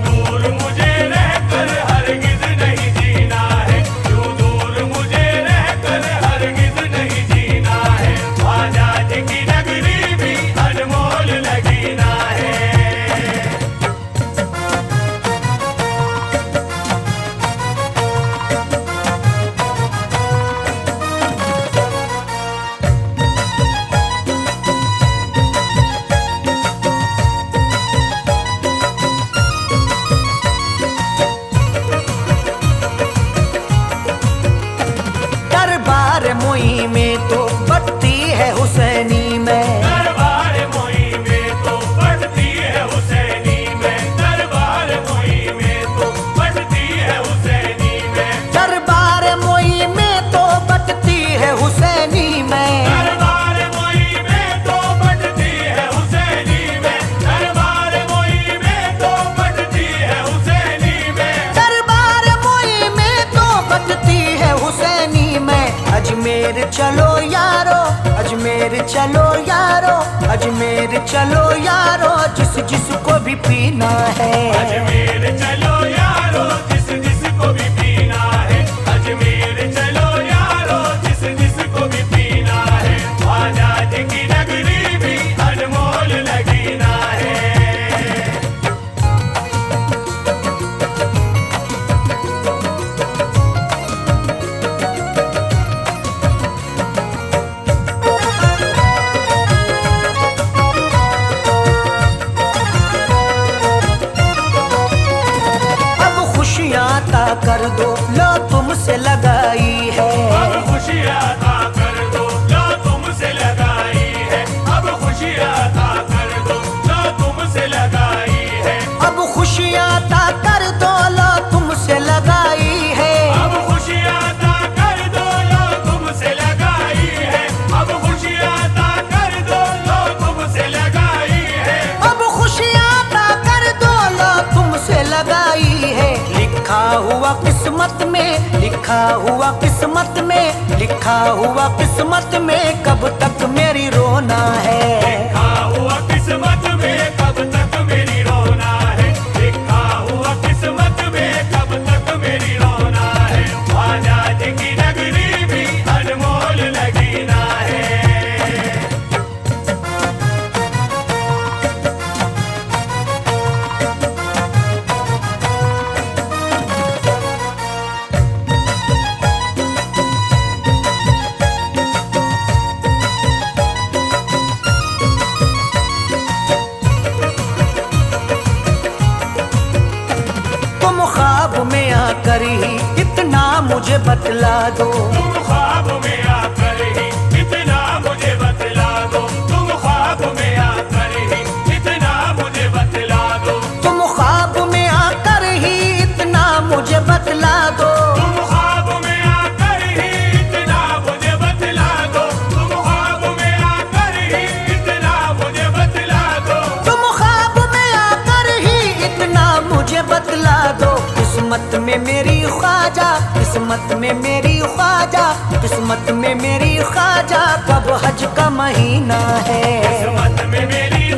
दूर मुझे रहकर हरगिज नहीं जीना है, यूं दूर मुझे रहकर हरगिज नहीं जीना है। ख्वाजा जी की नगरी भी अनमोल नगीना है। दरबार मोई में तो बत्ती है हुसैनी में, दरबार मोई में तो बढ़ती है हुसैनी में, दरबार मोई में तो बढ़ती है हुसैनी में, दरबार मोई में तो बत्ती है हुसैनी में, दरबार मोई में तो बढ़ती है हुसैनी में, दरबार मोई में तो बढ़ती है हुसैनी में। दरबार मोई में तो बजती है हुसैनी में। अजमेर चलो यारो, अजमेर चलो यारो, अजमेर चलो यारो, जिस जिसको भी पीना है। अजमेर चलो यारो, जिस जिसको भी पीना है, अजमेर चलो यारो, जिस जिसको भी पीना है। ख्वाजा जी की नगरी भी अनमोल नगीना है। अब खुशियाँ ता कर दो, लो तुमसे लगाई है। अब खुशियाँ अता कर दो, लो तुमसे लगाई है, अब खुशियाँ अता कर दो, लो तुमसे लगाई है, अब खुशियाँ ता कर दो, लो तुमसे लगाई है। अब खुशियाँ अता कर दो, लो तुमसे लगाई है, अब खुशियाँ अता कर दो, लो तुमसे लगाई है। अब खुशियाँ ता कर दो, लो तुमसे लगाई है। लिखा हुआ किस्मत में, लिखा हुआ किस्मत में, लिखा हुआ किस्मत में कब तक मेरी रोना है। लिखा हुआ किस्मत में कब तक मेरी रोना है, लिखा हुआ किस्मत में कब तक मेरी रोना है। ख्वाजा जी की नगरी भी अनमोल नगीना है। तुम ख्वाब में आकर ही इतना मुझे बतला दो, तुम ख्वाब में आकर ही इतना मुझे बतला दो, तुम ख्वाब में आकर ही इतना मुझे बतला दो, तुम ख्वाब में आकर ही इतना मुझे बतला दो, तुम ख्वाब में आकर ही इतना मुझे बतला दो, तुम ख्वाब में आकर ही इतना मुझे बतला दो। तुम ख्वाब में आकर ही इतना मुझे बतला दो। किस्मत में मेरी ख्वाजा, किस्मत में मेरी ख्वाजा, किस्मत में मेरी ख्वाजा, कब हज का महीना है। किस्मत में मेरी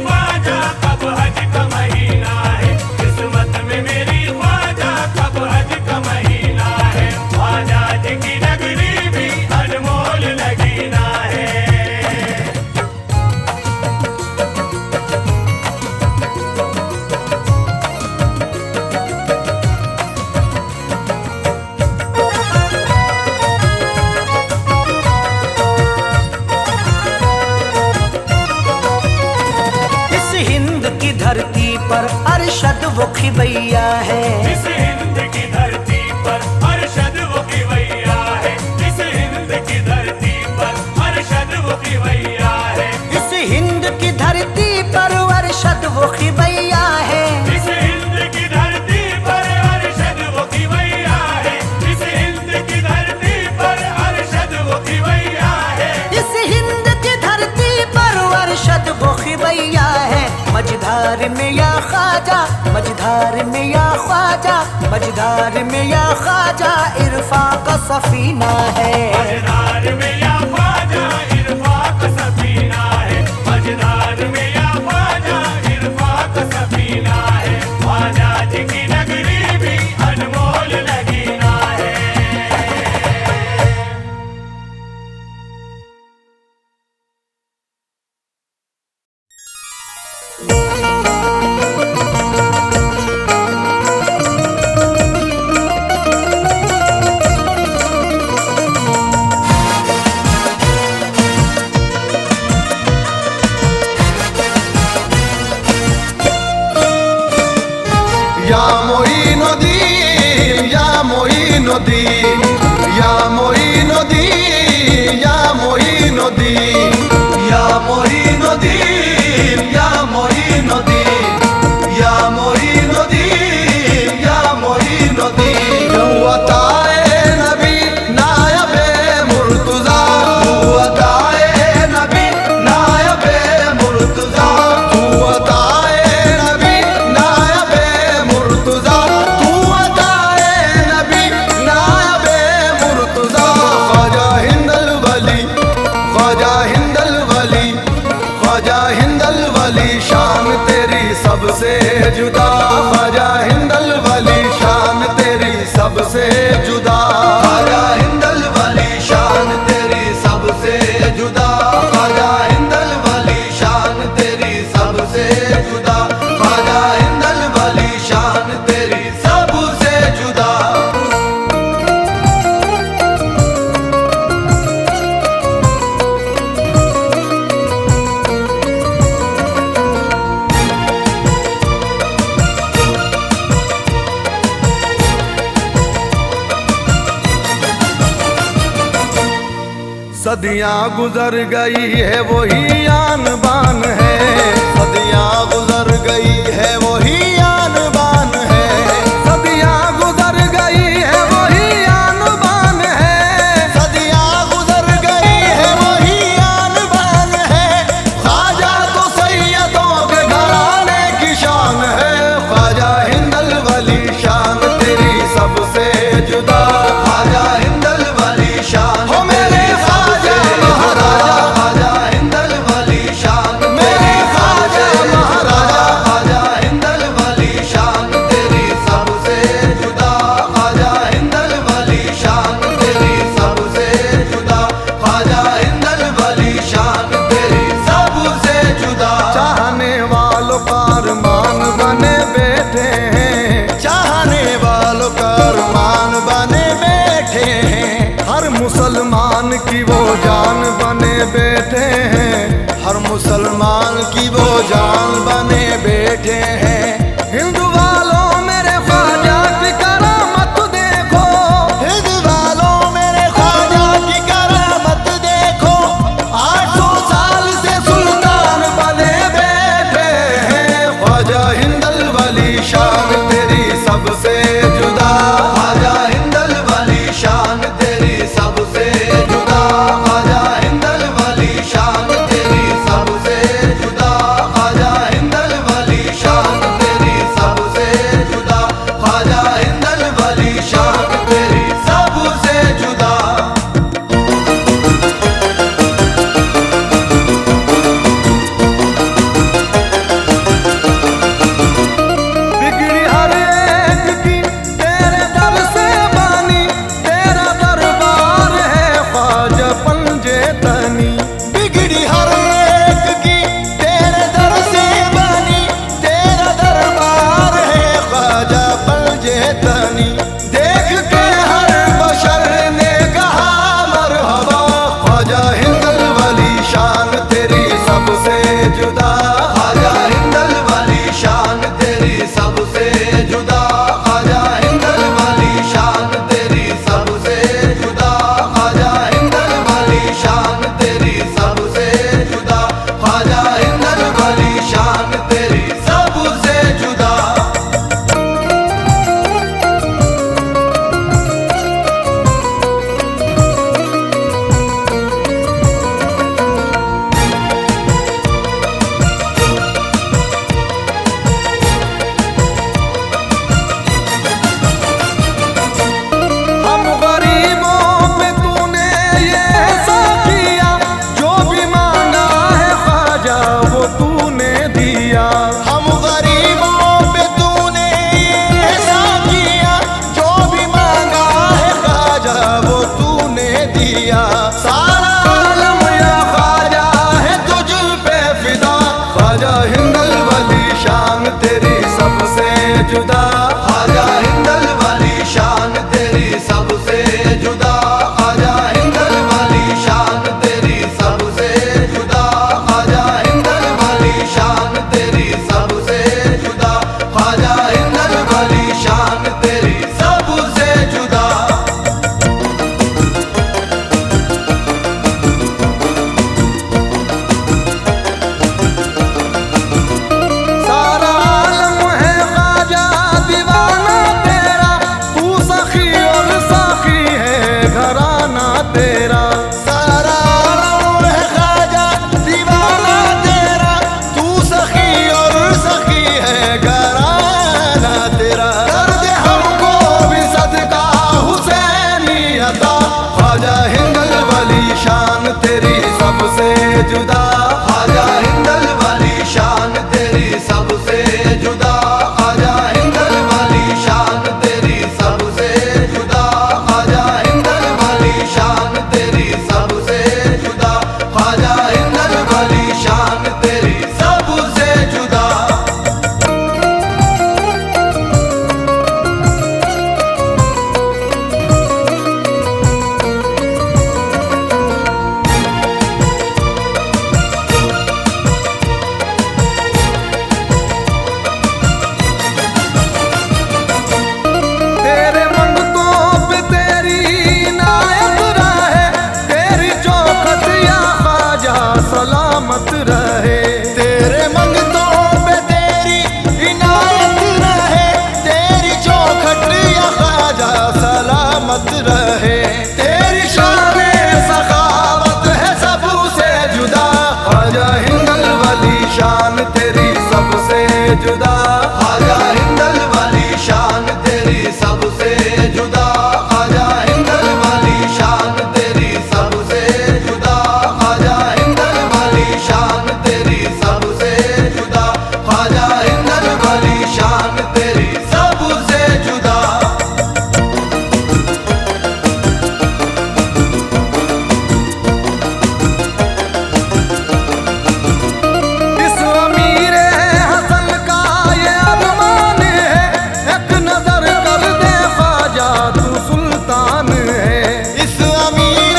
वो खिवैया है। इस हिंद की धरती पर अरशद वो खिवैया है। इस हिंद की धरती पर अरशद वो खिवैया है। इस हिंद की धरती पर अरशद वो खिवैया है। इस हिंद की धरती पर अरशद वो खिवैया है। इस हिंद की धरती पर अरशद वो खिवैया है। इस हिंद की धरती पर अरशद वो खिवैया है। मझधार में या ख्वाजा, मझधार में या ख्वाजा, मझधार में या ख्वाजा इरफा का सफीना है। मझधार में या ख्वाजा इरफा का सफीना है। मझधार में या ख्वाजा इरफा का सफीना है। ख्वाजा जी की नगरी भी अनमोल नगीना है। या मोइनुद्दीन, या मोइनुद्दीन, या मोइनुद्दीन, या मोइनुद्दीन, या मोइनुद्दीन, या मोइनुद्दीन, या मोइनुद्दीन, या मोइनुद्दीन। हुआताए नबी नायबे मुर्तजा, हुआताए नबी नायबे मुर्तजा, हुआताए नबी नायबे मुर्तजा, हुआताए नबी नायबे मुर्तजा। ख्वाजा हिंदल वली, ख्वाजा हिंदल वली, ख्वाजा हिंदल वली शान तेरी सबसे जुदा, ख्वाजा हिंदल वली शान तेरी सबसे जुदा, ख्वाजा हिंदल वली शान तेरी सबसे जुदा, ख्वाजा हिंदल वली शान तेरी सबसे जुदा, ख्वाजा हिंदल वली शान तेरी सबसे जुदा। सदियाँ गुजर गई है वही आन बान है, सदियाँ गुजर गई है वही आन बान है, सदियाँ गुजर गई है वही आन बान है, सदियाँ गुजर गई है वही आन बान है। ख्वाजा तो सैयदों के घराने की शान है, ख्वाजा हिंदल वली शान तेरी सबसे जुदा, ख्वाजा हिंदल वली शान हो मेरे ख्वाजा महाराजा, ख्वाजा हिंदल वली शान मेरे ख्वाजा महाराजा, ख्वाजा हिंदल वली शान तेरी सबसे जुदा, ख्वाजा हिंदल वली शान तेरी सबसे जुदा, ख्वाजा हिंदल वली शान तेरी सबसे जुदा। चाहने वालों का अरमान बने बैठे हैं, चाहने वालों का अरमान बने बैठे हैं, हर मुसलमान की वो जान बने बैठे हैं, हर मुसलमान की वो जान बने बैठे हैं। हिंदू वालों मेरे ख्वाजा की करामत देखो, हिंदू वालों मेरे ख्वाजा की करामत देखो, 800 साल से सुल्तान बने बैठे हैं। ख्वाजा हिंदल वली शान तेरी सबसे जुदा, ख्वाजा हिंदल वली शान तेरी सबसे जुदा, ख्वाजा हिंदल वली शान तेरी सबसे जुदा, ख्वाजा हिंदल वली शान जुदा, ख्वाजा हिंदल वाली शान तेरी सबसे जुदा, ख्वाजा हिंदल वाली शान तेरी सबसे जुदा, ख्वाजा हिंदल वाली शान तेरी सबसे जुदा। हम गरीबों पे तूने ये ऐसा किया, जो भी मांगा है ख्वाजा वो तूने दिया। हम गरीबों पे तूने ये ऐसा किया, जो भी मांगा है ख्वाजा वो तूने दिया। सारा आलम या ख्वाजा है तुझ पे फिदा, ख्वाजा हिंदल वाली शान तेरी सबसे जुदा, ख्वाजा हिंदल वाली शान तेरी सबसे जुदा, ख्वाजा हिंदल वाली शान तेरी सबसे जुदा, ख्वाजा हिंदल वाली शान तेरी सबसे जुदा, ख्वाजा हिंदल वाली शान तेरी सबसे जुदा। सारा आलम है ख्वाजा दीवाना तेरा, तू सखी और साखी है घराना तेरा। सारा आलम है ख्वाजा दीवाना तेरा, तू सखी और सखी है घराना तेरा। कर दे हमको भी सदका हुसैनी अता, ख्वाजा हिंदल वाली शान तेरी सबसे जुदा, ख्वाजा हिंदल वाली शान तेरी सबसे जुदा, ख्वाजा हिंदल वाली शान तेरी सबसे जुदा, ख्वाजा हिंदल वाली शान तेरी सबसे जुदा, ख्वाजा हिंदल वाली शान तेरी सबसे जुदा। तेरे मंगतों पे तेरी इनायत रहे, तेरी चौखट या ख्वाजा सलामत रहे। तेरे मंगतों पे तेरी इनायत रहे, तेरी चौखट या ख्वाजा सलामत रहे। तेरी शान सखावत है सबसे जुदा, ख्वाजा हिंदल वाली शान तेरी सबसे जुदा, ख्वाजा हिंदल वाली शान तेरी सबसे जुदा, ख्वाजा हिंदल वाली शान तेरी सबसे जुदा, ख्वाजा हिंदल वाली शान तेरी सबसे जुदा, ख्वाजा हिंदल वाली शान तेरी सबसे जुदा। इस अमीर हसन का ये अरमान है, एक नजर कर दे ख्वाजा तू सुल्तान है। इस अमीर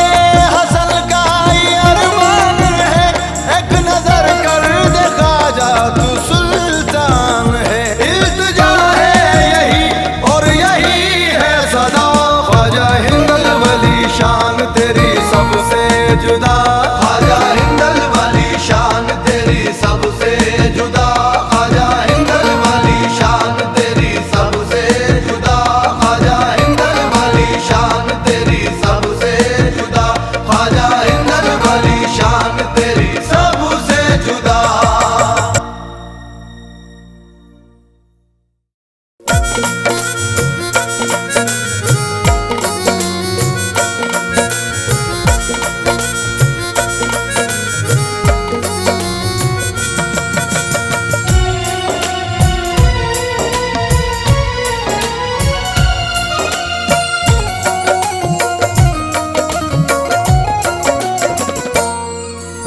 हसन का ये अरमान है, एक नजर कर दे ख्वाजा तू सुल्तान है। इल्तिजा है यही और यही है सदा, ख्वाजा हिंदल वाली शान तेरी सबसे जुदा, ख्वाजा हिंदल वाली शान तेरी सबसे जुदा, ख्वाजा हिंदल वाली शान तेरी सबसे जुदा, ख्वाजा हिंदल वाली शान तेरी सबसे जुदा, ख्वाजा हिंदल वाली शान तेरी सबसे जुदा।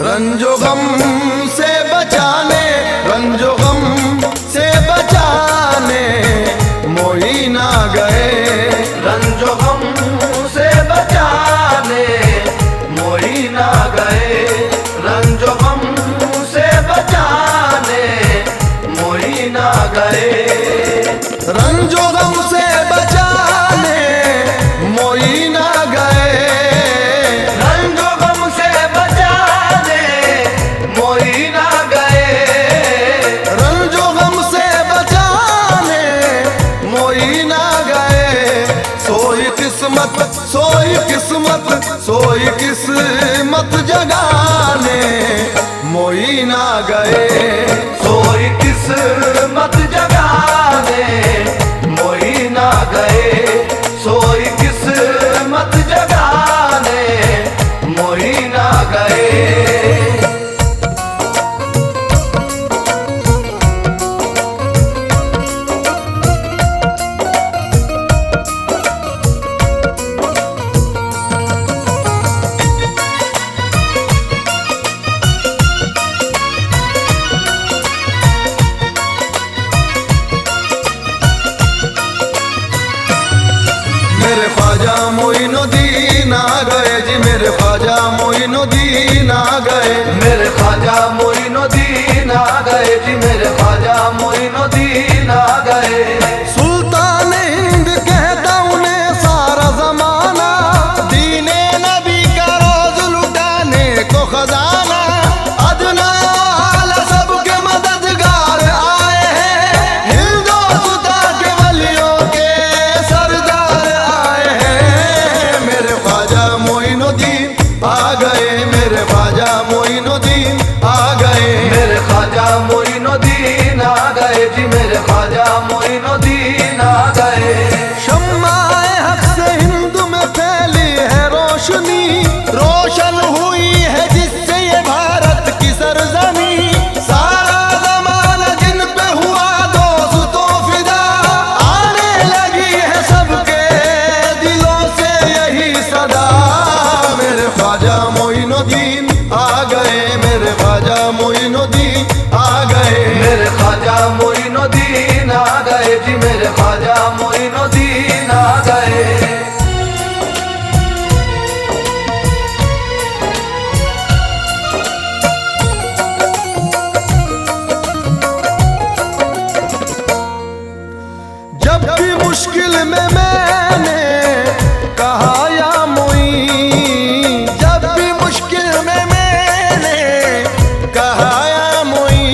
रंजो गम से बचाने, रंजो गम से बचाने मोही ना गए, रंजो गम से बचाने मोही ना गए, रंजो गम से बचाने मोही ना गए। मोई ना गए। सोई किस्मत सोई किस्मत सोई किस्मत जगाने मोई ना गए। सोई किस्मत जगाने मोई ना गए। सोई किस्मत जगाने मोई ना गए। मेरे ख्वाजा मोइनुद्दीन आ गए जी, मेरे ख्वाजा मोइनुद्दीन आ गए। मेरे ख्वाजा मोइनुद्दीन आ गए जी, मेरे ख्वाजा मोइनुद्दीन आ गए। सुल्तान हिंद कहता उन्हें सारा जमाना, दीने नबी का रोज लुटाने को खजाना। अदना आला सबके मददगार आए हैं, हिंदोस्तां के वलियों के सरदार आए हैं। मेरे ख्वाजा मोइनुद्दीन आ गए, मेरे ख्वाजा मोइनुद्दीन आ गए। मेरे ख्वाजा मोइनुद्दीन आ गए जी, मेरे ख्वाजा मोइनुद्दीन आ गए। शम्माए हक से हिंद में फैली है रोशनी, रोशन हुई है जिससे ये भारत की सरजमी। सारा ज़माना जिन पे हुआ दोस्तों फिदा, आने लगी है सबके दिलों से यही सदा। मेरे ख्वाजा मोइनुद्दीन आ गए, मेरे ख्वाजा मोइनुद्दीन आ गए। मेरे ख्वाजा मोइनुद्दीन आ गए जी, मेरे ख्वाजा मोइनुद्दीन आ गए। जब भी मुश्किल में मैंने कहा या मोई, जब भी मुश्किल में मैंने कहा या मोई,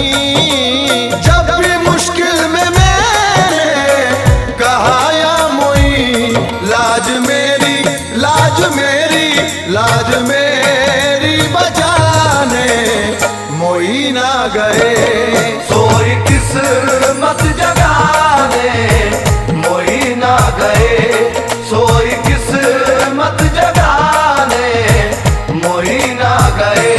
जब भी मुश्किल में मैंने कहा या मोई, लाज मेरी लाज मेरी लाज मेरी बचाने मोई ना गए। सोई किस्मत जगाने मोई ना गए। सोई किस्मत जगाने मोई ना गए।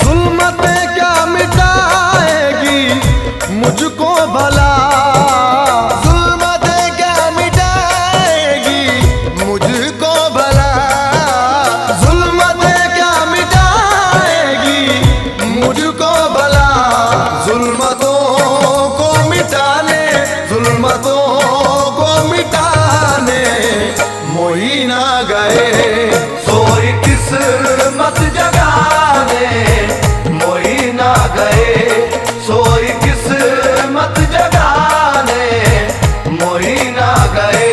जुल्मतें क्या मिटाएगी मुझको भला, जुल्मतें क्या मिटाएगी मुझको भला। जुल्मतें क्या मिटाएगी मुझको भला। जुल्मतों को मिटाने जुल्मतों को मिटाने मोई ना गए। सोई किस्मत जगाने मोई ना गए। सोई किस्मत जगाने मोई ना गए।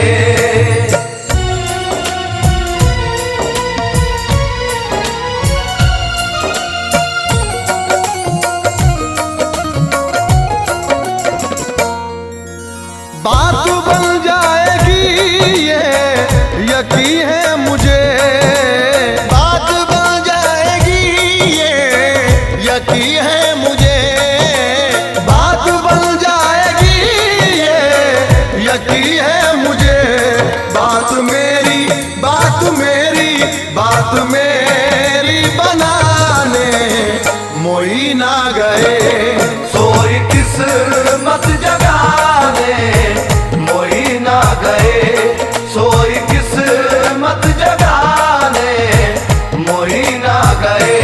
बात बन जाएगी ये यकीन है मुझे, बात बन जाएगी ये यकीन है मुझे। बात बन जाएगी ये यकीन है मुझे। बात मेरी बात मेरी बात मेरी बनाने मोई ना गए। सोई किस्मत जगाने मोई ना गए। सोई किस्मत जगाने मोई ना गए।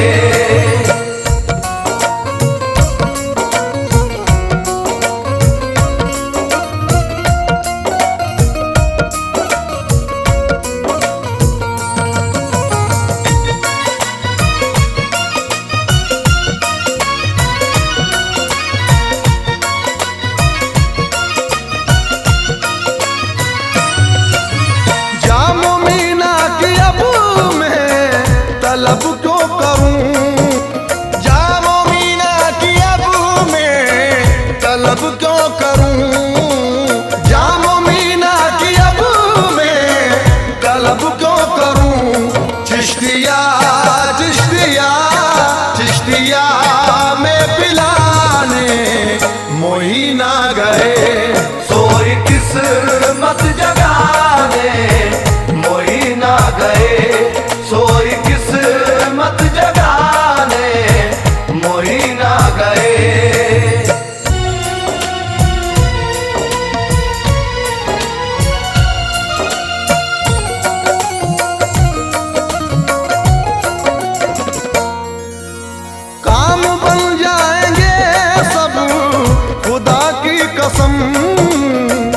तलब क्यों करूं, जामो मीना की अब मैं तलब क्यों करूं, जामो मीना की अब मैं तलब क्यों करूं। चिश्तिया चिश्तिया चिश्तिया में पिलाने मोही ना गए, सोई किस्मत जगाने मोही ना गए, सोई किस्मत जगाने मोही ना गए। काम बन जाएंगे सब खुदा की कसम,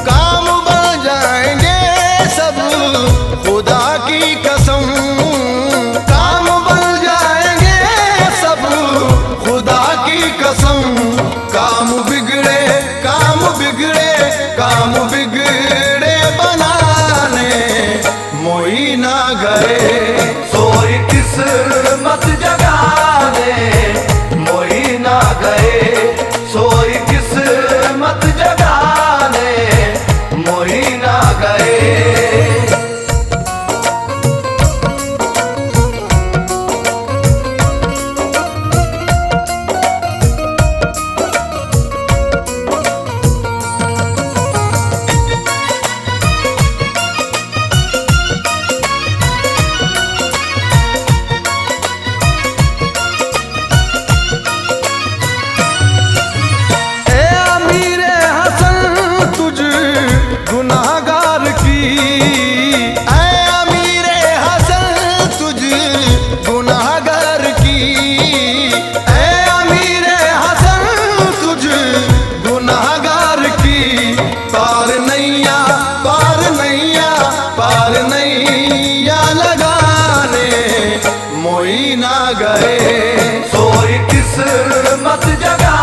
काम बन जाएंगे सब खुदा की कसम, काम बन जाएंगे सब खुदा की कसम। काम बिगड़े काम बिगड़े काम बिगड़े बनाने मोही ना गए, सोई किस्मत जगाने मोही ना गए, सोई किस्मत जगाने मोही ना गए। ए अमीरे हसन तुझ गुनाहगार की, ए अमीरे हसन तुझ गुनाहगार की, ए अमीरे हसन तुझ गुनाहगार की। पार नैया पार नैया पार नैया लगाने मोही ना गए, सोई किस्मत जगा